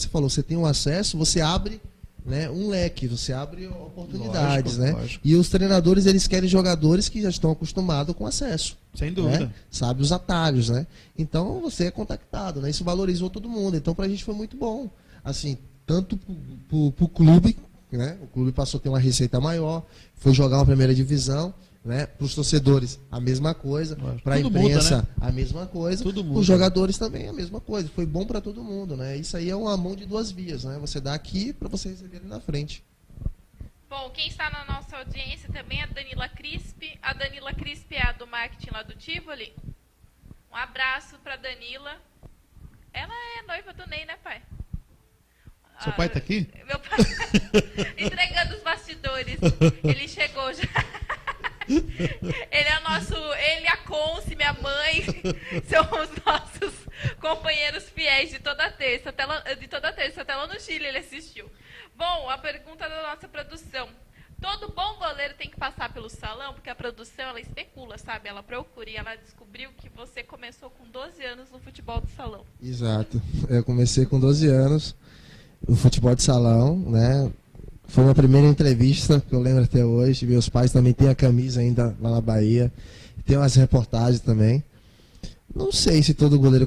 falou, você tem um acesso, você abre, né, um leque, você abre oportunidades, lógico. E os treinadores, eles querem jogadores que já estão acostumados com acesso. Sem dúvida. Né? Sabe os atalhos, né? Então, você é contactado, né? Isso valorizou todo mundo. Então, pra gente foi muito bom. Assim, tanto pro clube, né? O clube passou a ter uma receita maior, foi jogar uma primeira divisão, né? Para os torcedores, a mesma coisa. Para a imprensa, muda, né? A mesma coisa. Os jogadores também, a mesma coisa. Foi bom para todo mundo, né? Isso aí é uma mão de duas vias, né? Você dá aqui para você receber ali na frente. Bom, quem está na nossa audiência também é a Danila Crispi. A Danila Crispi é a do marketing lá do Tivoli. Um abraço para Danila. Ela é noiva do Ney, né, pai? Seu pai está aqui? Meu pai entregando os bastidores. Ele chegou já. Ele, a Conce, minha mãe, são os nossos companheiros fiéis de toda terça. Até lá no Chile ele assistiu. Bom, a pergunta da nossa produção. Todo bom goleiro tem que passar pelo salão? Porque a produção, ela especula, sabe? Ela procura e ela descobriu que você começou com 12 anos no futebol do salão. Exato. Eu comecei com 12 anos no futebol de salão, né? Foi uma primeira entrevista que eu lembro até hoje. Meus pais também têm a camisa ainda lá na Bahia. Tem umas reportagens também. Não sei se todo goleiro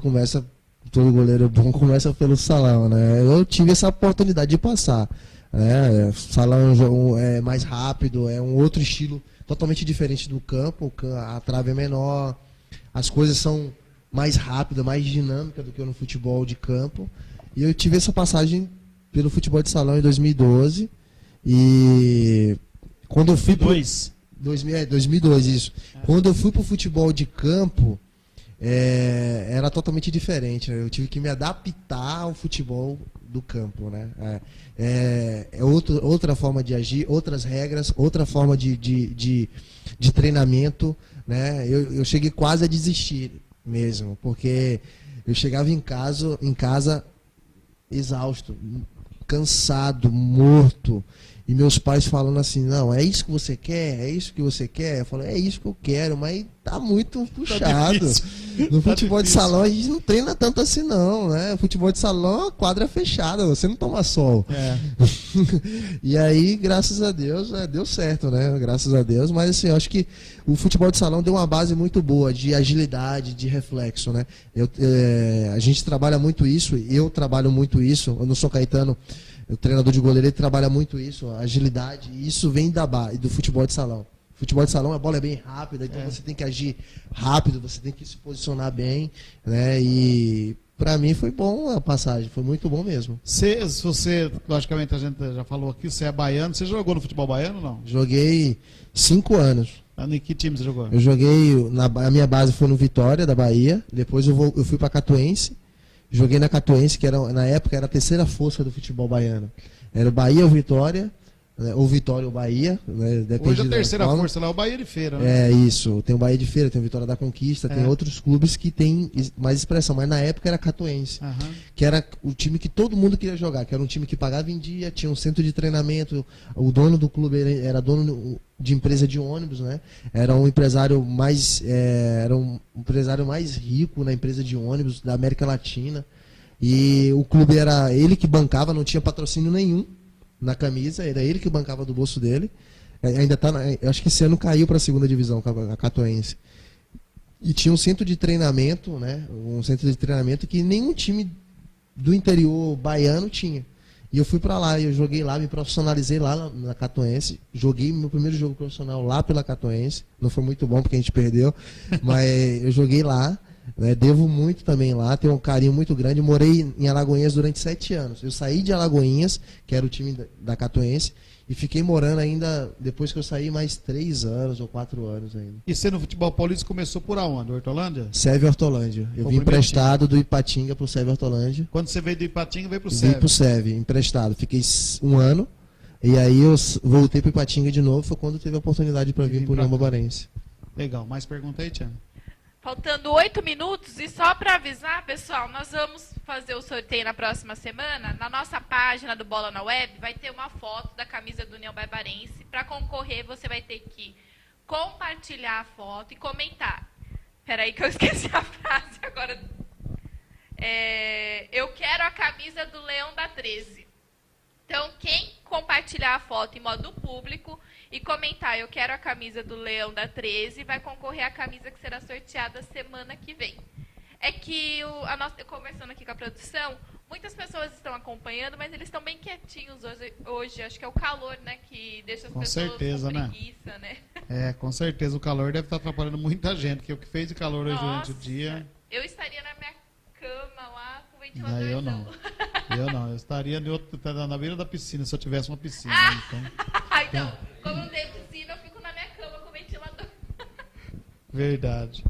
bom começa pelo salão, né? Eu tive essa oportunidade de passar. Né? Salão é mais rápido, é um outro estilo totalmente diferente do campo. A trave é menor, as coisas são mais rápidas, mais dinâmicas do que no futebol de campo. E eu tive essa passagem pelo futebol de salão em 2012. E quando eu fui 2002, isso. Quando eu fui pro futebol de campo, era totalmente diferente. Eu tive que me adaptar ao futebol do campo, né? Outra forma de agir, outras regras, outra forma de treinamento, né? Eu cheguei quase a desistir mesmo, porque Eu chegava em casa exausto, cansado, morto. E meus pais falando assim, não, é isso que você quer? É isso que você quer? Eu falo, é isso que eu quero, mas tá muito puxado. No futebol de salão a gente não treina tanto assim não, né? Futebol de salão, a quadra é fechada, você não toma sol. E aí, graças a Deus, deu certo, né? Graças a Deus, mas assim, eu acho que o futebol de salão deu uma base muito boa de agilidade, de reflexo, né? A gente trabalha muito isso, eu trabalho muito isso, eu não sou Caetano, o treinador de goleiro, ele trabalha muito isso, a agilidade, e isso vem do futebol de salão. Futebol de salão, a bola é bem rápida, então você tem que agir rápido, você tem que se posicionar bem, né? E pra mim foi bom a passagem, foi muito bom mesmo. Se você, logicamente a gente já falou aqui, você é baiano, você jogou no futebol baiano ou não? Joguei 5 anos. Em que time você jogou? Eu joguei, a minha base foi no Vitória, da Bahia, depois eu fui pra Catuense. Joguei na Catuense, que na época era a terceira força do futebol baiano. Era o Bahia ou Vitória, né, ou Vitória ou Bahia. Né, hoje a terceira força lá é o Bahia de Feira. Né? É isso, tem o Bahia de Feira, tem o Vitória da Conquista, tem outros clubes que tem mais expressão. Mas na época era a Catuense, que era o time que todo mundo queria jogar, que era um time que pagava em dia, tinha um centro de treinamento, o dono do clube era dono de empresa de ônibus, né? Era um empresário mais rico na empresa de ônibus da América Latina. E o clube era ele que bancava, não tinha patrocínio nenhum na camisa, era ele que bancava do bolso dele. Ainda tá, eu acho que esse ano caiu para a segunda divisão, a Catuense. E tinha um centro de treinamento, né? Um centro de treinamento que nenhum time do interior baiano tinha. E eu fui para lá, eu joguei lá, me profissionalizei lá na Catuense. Joguei meu primeiro jogo profissional lá pela Catuense. Não foi muito bom porque a gente perdeu, mas eu joguei lá. Né, devo muito também lá, tenho um carinho muito grande. Morei em Alagoinhas durante 7 anos. Eu saí de Alagoinhas, que era o time da Catuense, e fiquei morando ainda, depois que eu saí, mais 3 anos ou 4 anos ainda. E você no futebol paulista começou por aonde? Hortolândia? Sérvia Hortolândia. Eu vim emprestado do Ipatinga pro Sérvia Hortolândia. Quando você veio do Ipatinga, veio pro Sérvia? Vim pro Sérvia, emprestado. Fiquei 1 ano, e aí eu voltei pro Ipatinga de novo, foi quando teve a oportunidade para vir pro União Barbarense. Legal. Mais pergunta aí, Tiana? Faltando 8 minutos, e só para avisar, pessoal, nós vamos fazer o sorteio na próxima semana. Na nossa página do Bola na Web vai ter uma foto da camisa do União Barbarense. Para concorrer, você vai ter que compartilhar a foto e comentar. Peraí que eu esqueci a frase agora. Eu quero a camisa do Leão da 13. Então, quem compartilhar a foto em modo público e comentar, eu quero a camisa do Leão da 13, vai concorrer à camisa que será sorteada semana que vem. É que, conversando aqui com a produção, muitas pessoas estão acompanhando, mas eles estão bem quietinhos hoje. Acho que é o calor, né, que deixa as pessoas com preguiça, né? Com certeza. O calor deve estar atrapalhando muita gente, porque o que fez de calor hoje durante o dia... Eu estaria na minha cama lá, com o ventilador. Não, eu não. Eu estaria na beira da piscina, se eu tivesse uma piscina. Então, como não tem piscina, eu fico na minha cama com o ventilador. Verdade.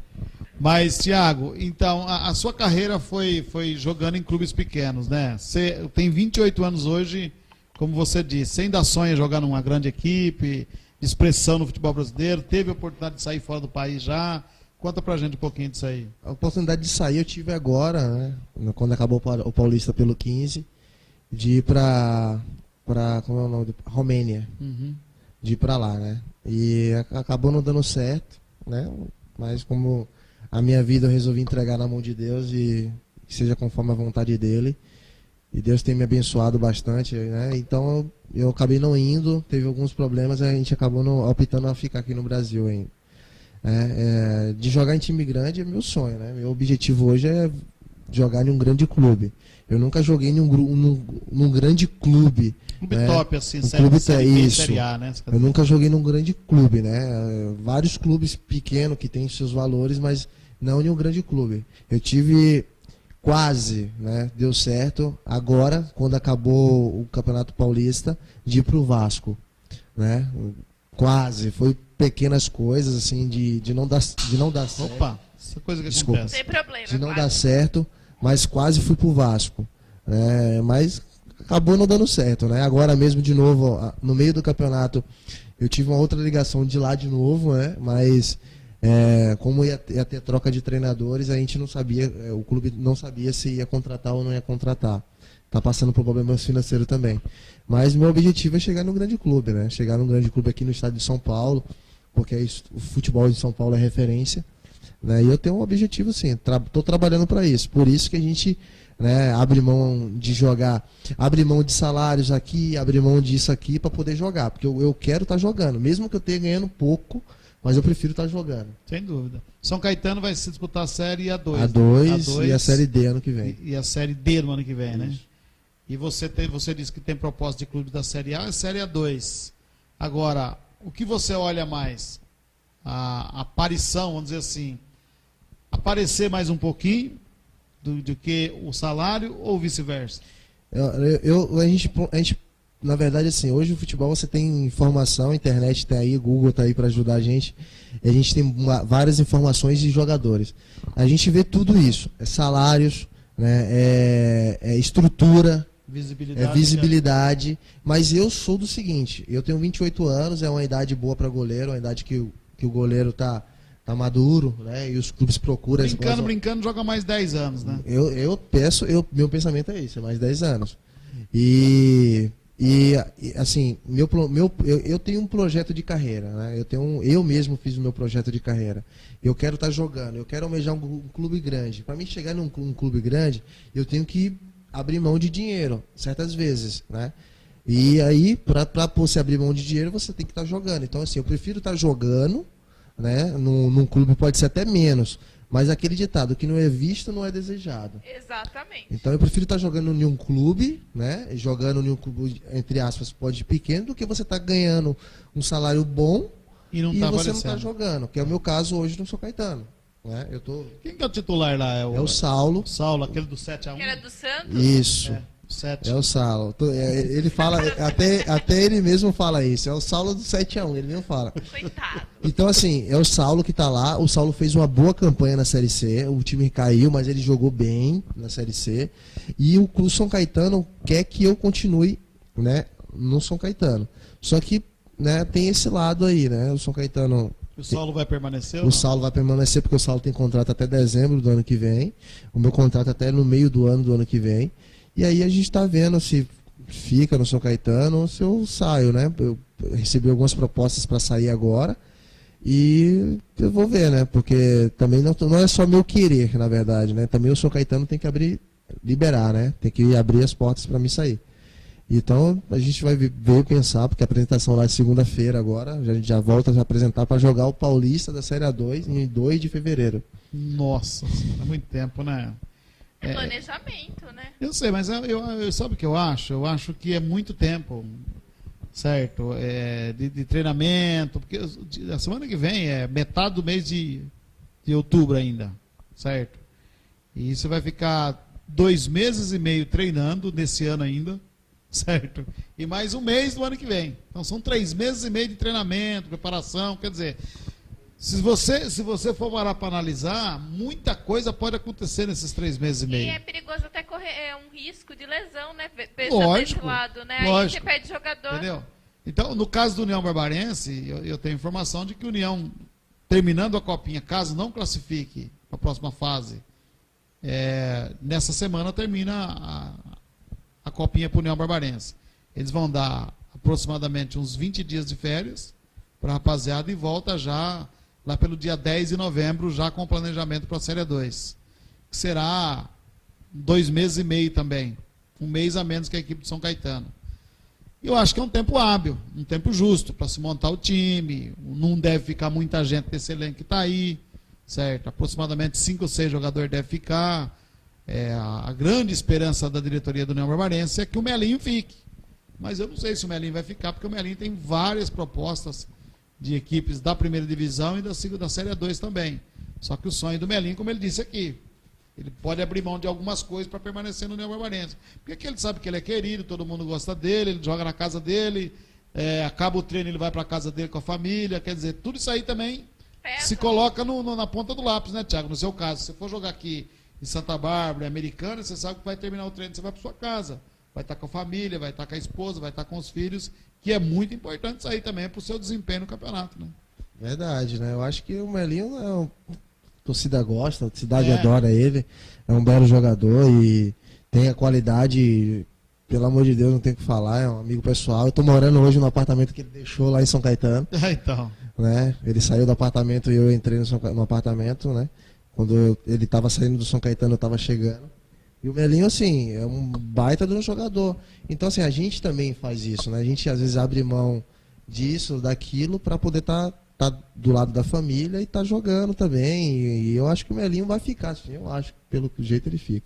Mas, Thiago, então, a sua carreira foi jogando em clubes pequenos, né? Você tem 28 anos hoje, como você disse, você ainda sonha jogar numa grande equipe, expressão no futebol brasileiro, teve a oportunidade de sair fora do país já. Conta pra gente um pouquinho disso aí. A oportunidade de sair eu tive agora, né? Quando acabou o Paulista pelo 15, de ir pra como é o nome? Romênia. De ir pra lá, né? E acabou não dando certo, né? Mas como a minha vida eu resolvi entregar na mão de Deus e que seja conforme a vontade dele. E Deus tem me abençoado bastante, né? Então eu acabei não indo, teve alguns problemas, a gente acabou optando a ficar aqui no Brasil ainda. De jogar em time grande é meu sonho, né? Meu objetivo hoje é jogar em um grande clube. Eu nunca joguei num grande clube. Clube né? top, assim, Série A, né? Eu nunca joguei num grande clube, né? Vários clubes pequenos que têm seus valores, mas não em um grande clube. Eu tive quase, né? Deu certo. Agora, quando acabou o Campeonato Paulista, de ir pro Vasco, né? Quase, foi pequenas coisas assim de não dar certo. Opa, essa coisa que Desculpa. acontece. Sem problema. De não dar certo, mas quase fui pro Vasco. Mas acabou não dando certo, né? Agora mesmo de novo, no meio do campeonato, eu tive uma outra ligação de lá de novo, né? Mas Como ia ter troca de treinadores, a gente não sabia, o clube não sabia se ia contratar ou não ia contratar. Está passando por problemas financeiros também. Mas meu objetivo é chegar num grande clube, né? Chegar num grande clube aqui no estado de São Paulo, porque o futebol de São Paulo é referência. Né? E eu tenho um objetivo, sim. Estou trabalhando para isso. Por isso que a gente, né, abre mão de jogar, abre mão de salários aqui, abre mão disso aqui para poder jogar. Porque eu quero estar jogando, mesmo que eu tenha ganhando pouco, mas eu prefiro estar jogando. Sem dúvida. São Caetano vai se disputar a Série A2. A2 e a Série D ano que vem. E a Série D no ano que vem, né? E você disse que tem proposta de clube da Série A e Série A2. Agora, o que você olha mais? A aparição, vamos dizer assim, aparecer mais um pouquinho do que o salário ou vice-versa? A gente, na verdade, assim, hoje o futebol você tem informação, a internet está aí, Google está aí para ajudar a gente tem várias informações de jogadores. A gente vê tudo isso, salários, né, estrutura, visibilidade, mas eu sou do seguinte, eu tenho 28 anos, é uma idade boa para goleiro, uma idade que o goleiro tá maduro, né, e os clubes procuram... Brincando, joga mais 10 anos, né? Meu pensamento é isso, é mais 10 anos. Assim, eu tenho um projeto de carreira, né? Eu mesmo fiz o meu projeto de carreira. Eu quero estar jogando, eu quero almejar um clube grande. Para mim chegar num clube grande, eu tenho que abrir mão de dinheiro, certas vezes, né? E aí, para você abrir mão de dinheiro, você tem que estar jogando. Então, assim, eu prefiro estar jogando, né? Num clube pode ser até menos, mas aquele ditado, que não é visto não é desejado. Exatamente. Então eu prefiro estar jogando em um clube, né? Jogando em um clube, entre aspas, pode pequeno, do que você estar ganhando um salário bom e você não está jogando, que é o meu caso hoje no São Caetano. Né? Quem que é o titular lá? É o Saulo. Saulo, aquele do 7-1. Que era do Santos? Isso. 7. É o Saulo. Ele fala, até ele mesmo fala isso. É o Saulo do 7-1, ele mesmo fala. Coitado. Então, assim, é o Saulo que está lá. O Saulo fez uma boa campanha na Série C. O time caiu, mas ele jogou bem na Série C. E o São Caetano quer que eu continue, né, no São Caetano. Só que, né, tem esse lado aí, né? O São Caetano... O Saulo vai permanecer? O Saulo vai permanecer porque o Saulo tem contrato até dezembro do ano que vem. O meu contrato até no meio do ano que vem. E aí a gente está vendo se fica no São Caetano ou se eu saio, né? Eu recebi algumas propostas para sair agora e eu vou ver, né? Porque também não é só meu querer, na verdade, né? Também o São Caetano tem que liberar, né? Tem que abrir as portas para mim sair. Então a gente vai ver e pensar, porque a apresentação lá de segunda-feira agora, a gente já volta a apresentar para jogar o Paulista da Série A2 em 2 de fevereiro. Nossa, há muito tempo, né? É planejamento, né? Eu sei, mas eu sabe o que eu acho? Eu acho que é muito tempo, certo? De treinamento, porque a semana que vem é metade do mês de outubro ainda, certo? E você vai ficar 2 meses e meio treinando nesse ano ainda, certo? E mais 1 mês do ano que vem. Então são 3 meses e meio de treinamento, preparação, quer dizer... Se você for parar para analisar, muita coisa pode acontecer nesses 3 meses e meio. E é perigoso até correr um risco de lesão, né? Lógico, desse lado, né? lógico. Aí você perde jogador. Entendeu? Então, no caso do União Barbarense, eu tenho informação de que o União, terminando a Copinha, caso não classifique para a próxima fase, nessa semana termina a Copinha para o União Barbarense. Eles vão dar aproximadamente uns 20 dias de férias para a rapaziada e volta já... lá pelo dia 10 de novembro, já com o planejamento para a Série 2. Que será 2 meses e meio também. 1 mês a menos que a equipe de São Caetano. E eu acho que é um tempo hábil, um tempo justo para se montar o time. Não deve ficar muita gente desse elenco que está aí, certo? Aproximadamente 5 ou 6 jogadores devem ficar. A grande esperança da diretoria do União Barbarense é que o Melinho fique. Mas eu não sei se o Melinho vai ficar, porque o Melinho tem várias propostas de equipes da primeira divisão e da Série A2 também. Só que o sonho do Melinho, como ele disse aqui, ele pode abrir mão de algumas coisas para permanecer no União Barbarense. Porque ele sabe que ele é querido, todo mundo gosta dele, ele joga na casa dele, acaba o treino, ele vai para a casa dele com a família, quer dizer, tudo isso aí também se coloca na ponta do lápis, né, Thiago? No seu caso, se você for jogar aqui em Santa Bárbara, Americana, você sabe que vai terminar o treino, você vai para sua casa. Vai estar com a família, vai estar com a esposa, vai estar com os filhos, que é muito importante isso aí também para o seu desempenho no campeonato, né? Verdade, né? Eu acho que o Melinho a torcida gosta, a cidade adora ele. É um belo jogador e tem a qualidade, pelo amor de Deus, não tem o que falar, é um amigo pessoal. Eu tô morando hoje no apartamento que ele deixou lá em São Caetano. Então. Né? Ele saiu do apartamento e eu entrei no apartamento, né? Quando ele estava saindo do São Caetano, eu estava chegando. E o Melinho, assim, é um baita de um jogador. Então, assim, a gente também faz isso, né? A gente, às vezes, abre mão disso, daquilo, para poder estar do lado da família e estar jogando também. E eu acho que o Melinho vai ficar, assim, eu acho, pelo jeito ele fica.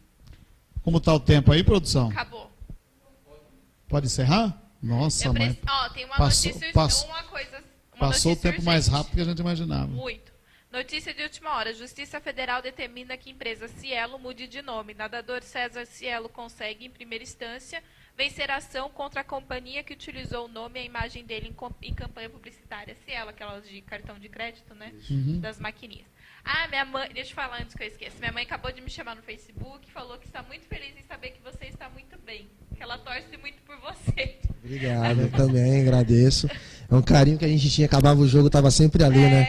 Como tá o tempo aí, produção? Acabou. Pode encerrar? Nossa, mãe. Ó, tem uma Passou- notícia, passou- uma coisa. Uma Passou o notícia tempo mais urgente. rápido que a gente imaginava. Muito. Notícia de última hora. Justiça Federal determina que a empresa Cielo mude de nome. Nadador César Cielo consegue, em primeira instância, vencer a ação contra a companhia que utilizou o nome e a imagem dele em campanha publicitária. Cielo, aquelas de cartão de crédito, né? Das maquininhas. Ah, minha mãe... Deixa eu falar antes que eu esqueça. Minha mãe acabou de me chamar no Facebook e falou que está muito feliz em saber que você está muito bem. Que ela torce muito por você. Obrigado, eu também agradeço. É um carinho que a gente tinha, acabava o jogo, tava sempre ali, né?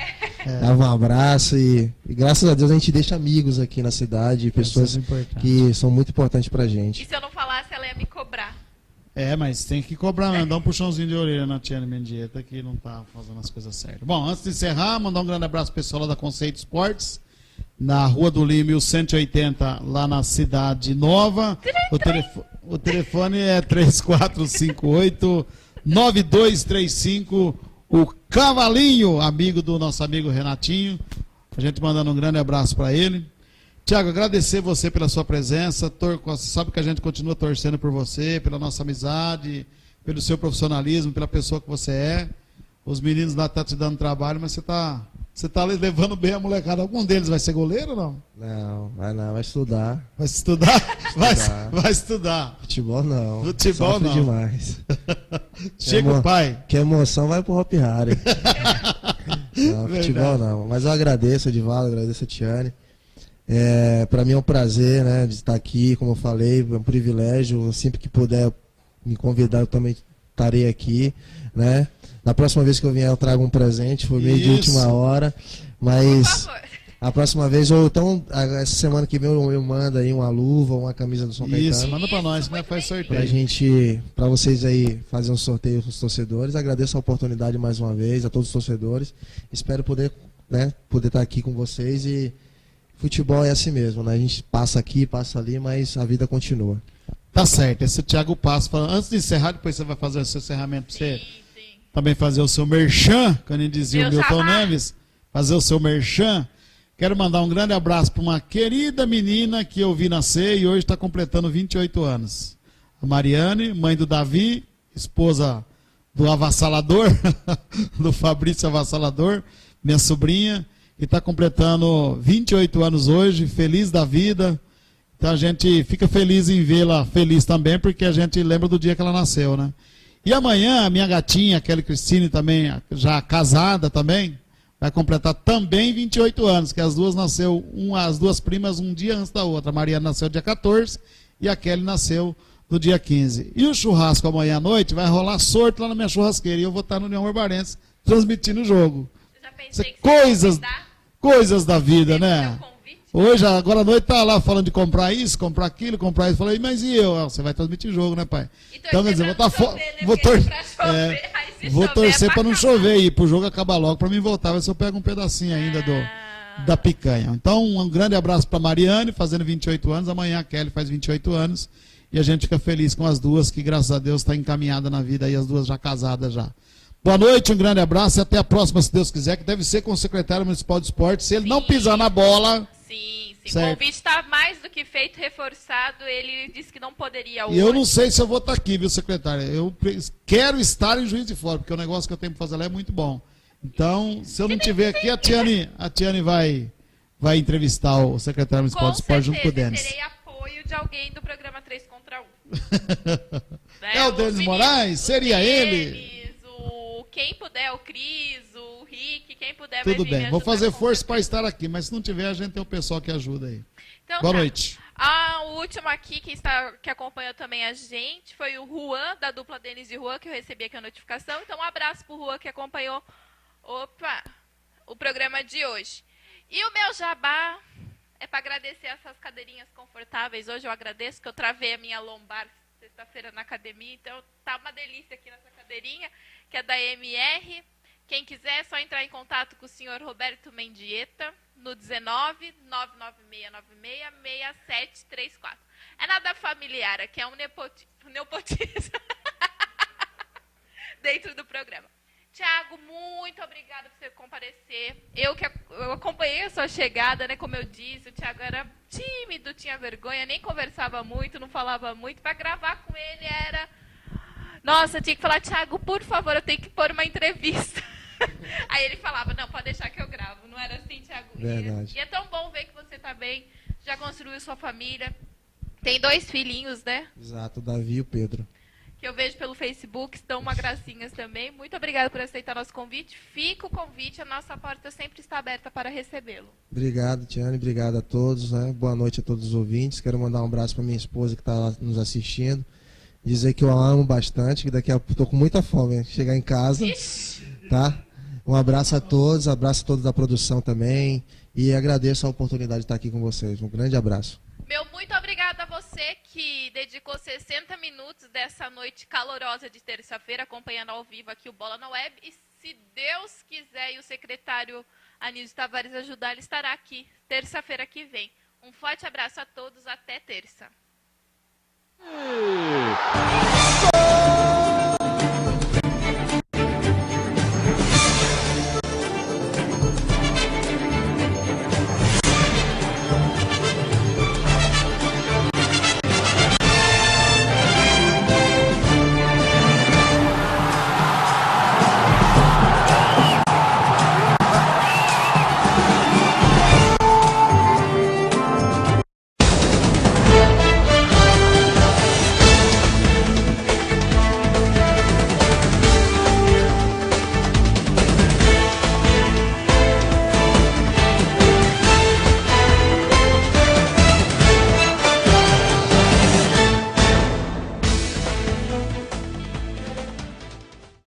Dava um abraço e graças a Deus a gente deixa amigos aqui na cidade, pessoas que são muito importantes pra E gente. se eu não falasse, ela ia me cobrar. Mas tem que cobrar mesmo, dar um puxãozinho de orelha na Tiane Mendieta, que não tá fazendo as coisas certas. Bom, antes de encerrar, mandar um grande abraço pro pessoal lá da Conceito Esportes, na Rua do Lima, 1180, lá na Cidade Nova. O telefone é 3458-9235. O Cavalinho, amigo do nosso amigo Renatinho. A gente mandando um grande abraço para ele. Tiago, agradecer você pela sua presença. Sabe que a gente continua torcendo por você, pela nossa amizade, pelo seu profissionalismo, pela pessoa que você é. Os meninos lá estão te dando trabalho, mas você tá levando bem a molecada. Algum deles vai ser goleiro ou não? Não, vai estudar. Vai estudar? Vai estudar. Futebol não. Futebol Sofre não. demais. Chega o pai. Que emoção vai pro Hop Harry. Não, futebol não. Mas eu agradeço, Edivaldo, agradeço a Tiane. Para mim é um prazer, né, de estar aqui, como eu falei, é um privilégio. Sempre que puder me convidar, eu também estarei aqui, né? Na próxima vez que eu vier, eu trago um presente, foi meio de última hora, mas Por favor. a próxima vez, ou então, essa semana que vem eu mando aí uma luva, uma camisa do São Isso, Caetano. manda pra nós, Isso, né? muito Faz bem. sorteio. Pra vocês aí fazer um sorteio com os torcedores. Agradeço a oportunidade mais uma vez a todos os torcedores. Espero poder estar aqui com vocês e futebol é assim mesmo, né? A gente passa aqui, passa ali, mas a vida continua. Tá certo, esse Thiago Passo fala, antes de encerrar, depois você vai fazer o seu encerramento pra você Sim. também fazer o seu merchan, como ele dizia o Meu Milton jabá. Neves, fazer o seu merchan. Quero mandar um grande abraço para uma querida menina que eu vi nascer e hoje está completando 28 anos. A Mariane, mãe do Davi, esposa do avassalador, do Fabrício Avassalador, minha sobrinha, que está completando 28 anos hoje, feliz da vida. Então a gente fica feliz em vê-la feliz também, porque a gente lembra do dia que ela nasceu, né? E amanhã a minha gatinha, Kelly Cristine, também já casada também, vai completar também 28 anos, que as duas nasceu, as duas primas um dia antes da outra. A Mariana nasceu dia 14 e a Kelly nasceu no dia 15. E o churrasco amanhã à noite vai rolar sorte lá na minha churrasqueira e eu vou estar no União Barbarense transmitindo o jogo. Eu já pensei Isso é que você ia coisas, convidar. coisas da vida, né? Seu convite. Hoje, agora à noite, tá lá falando de comprar isso, comprar aquilo, comprar isso. Falei, mas e eu? Você vai transmitir jogo, né, pai? E Então, quer dizer, torcer vou pra estar não fora. chover, né? Vou, Porque tor pra chover, aí se vou chover torcer é pra não acabar. chover e pro jogo acabar logo, pra mim voltar. Ver se eu pego um pedacinho ainda da picanha. Então, um grande abraço pra Mariane, fazendo 28 anos. Amanhã a Kelly faz 28 anos. E a gente fica feliz com as duas, que graças a Deus está encaminhada na vida e as duas já casadas já. Boa noite, um grande abraço e até a próxima, se Deus quiser, que deve ser com o secretário municipal de esporte. Se ele não pisar na bola. Sim. Certo. O convite está mais do que feito, reforçado. Ele disse que não poderia hoje. E eu não sei se eu vou estar aqui, viu, secretário? Eu quero estar em Juiz de Fora, porque o negócio que eu tenho para fazer lá é muito bom. Então, se eu não estiver aqui, a Tiane vai entrevistar o secretário municipal de esporte junto com o Denis. Terei apoio de alguém do programa 3 contra 1. É o Denis Moraes? Seria ele? Quem puder, o Cris, o Rick, quem puder Tudo vai vir bem, me vou ajudar fazer com força certeza. para estar aqui, mas se não tiver, a gente tem o pessoal que ajuda aí. Então, Boa tá. noite. O último aqui que acompanhou também a gente foi o Juan, da dupla Denis e Juan, que eu recebi aqui a notificação. Então, um abraço pro Juan que acompanhou. Opa! o programa de hoje. E o meu jabá é para agradecer essas cadeirinhas confortáveis. Hoje eu agradeço que eu travei a minha lombar sexta-feira na academia, então tá uma delícia aqui nessa cadeirinha, que é da MR. Quem quiser é só entrar em contato com o senhor Roberto Mendieta no 19 99696 6734. É nada familiar, aqui é um nepotismo dentro do programa. Tiago, muito obrigada por você comparecer. Eu acompanhei a sua chegada, né? Como eu disse, o Tiago era tímido, tinha vergonha, nem conversava muito, não falava muito. Para gravar com ele era... Nossa, tinha que falar, Tiago, por favor, eu tenho que pôr uma entrevista. Aí ele falava, não, pode deixar que eu gravo. Não era assim, Tiago? Verdade. E é tão bom ver que você está bem, já construiu sua família. Tem 2 filhinhos, né? Exato, o Davi e o Pedro. Que eu vejo pelo Facebook, estão uma gracinhas também. Muito obrigada por aceitar nosso convite. Fica o convite, a nossa porta sempre está aberta para recebê-lo. Obrigado, Tiane, obrigado a todos, né? Boa noite a todos os ouvintes. Quero mandar um abraço para minha esposa que está nos assistindo. Dizer que eu a amo bastante, que daqui a pouco estou com muita fome, né? Chegar em casa, tá? Um abraço a todos da produção também. E agradeço a oportunidade de estar aqui com vocês. Um grande abraço. Meu muito obrigada a você que dedicou 60 minutos dessa noite calorosa de terça-feira, acompanhando ao vivo aqui o Bola na Web. E se Deus quiser e o secretário Anísio Tavares ajudar, ele estará aqui terça-feira que vem. Um forte abraço a todos, até terça.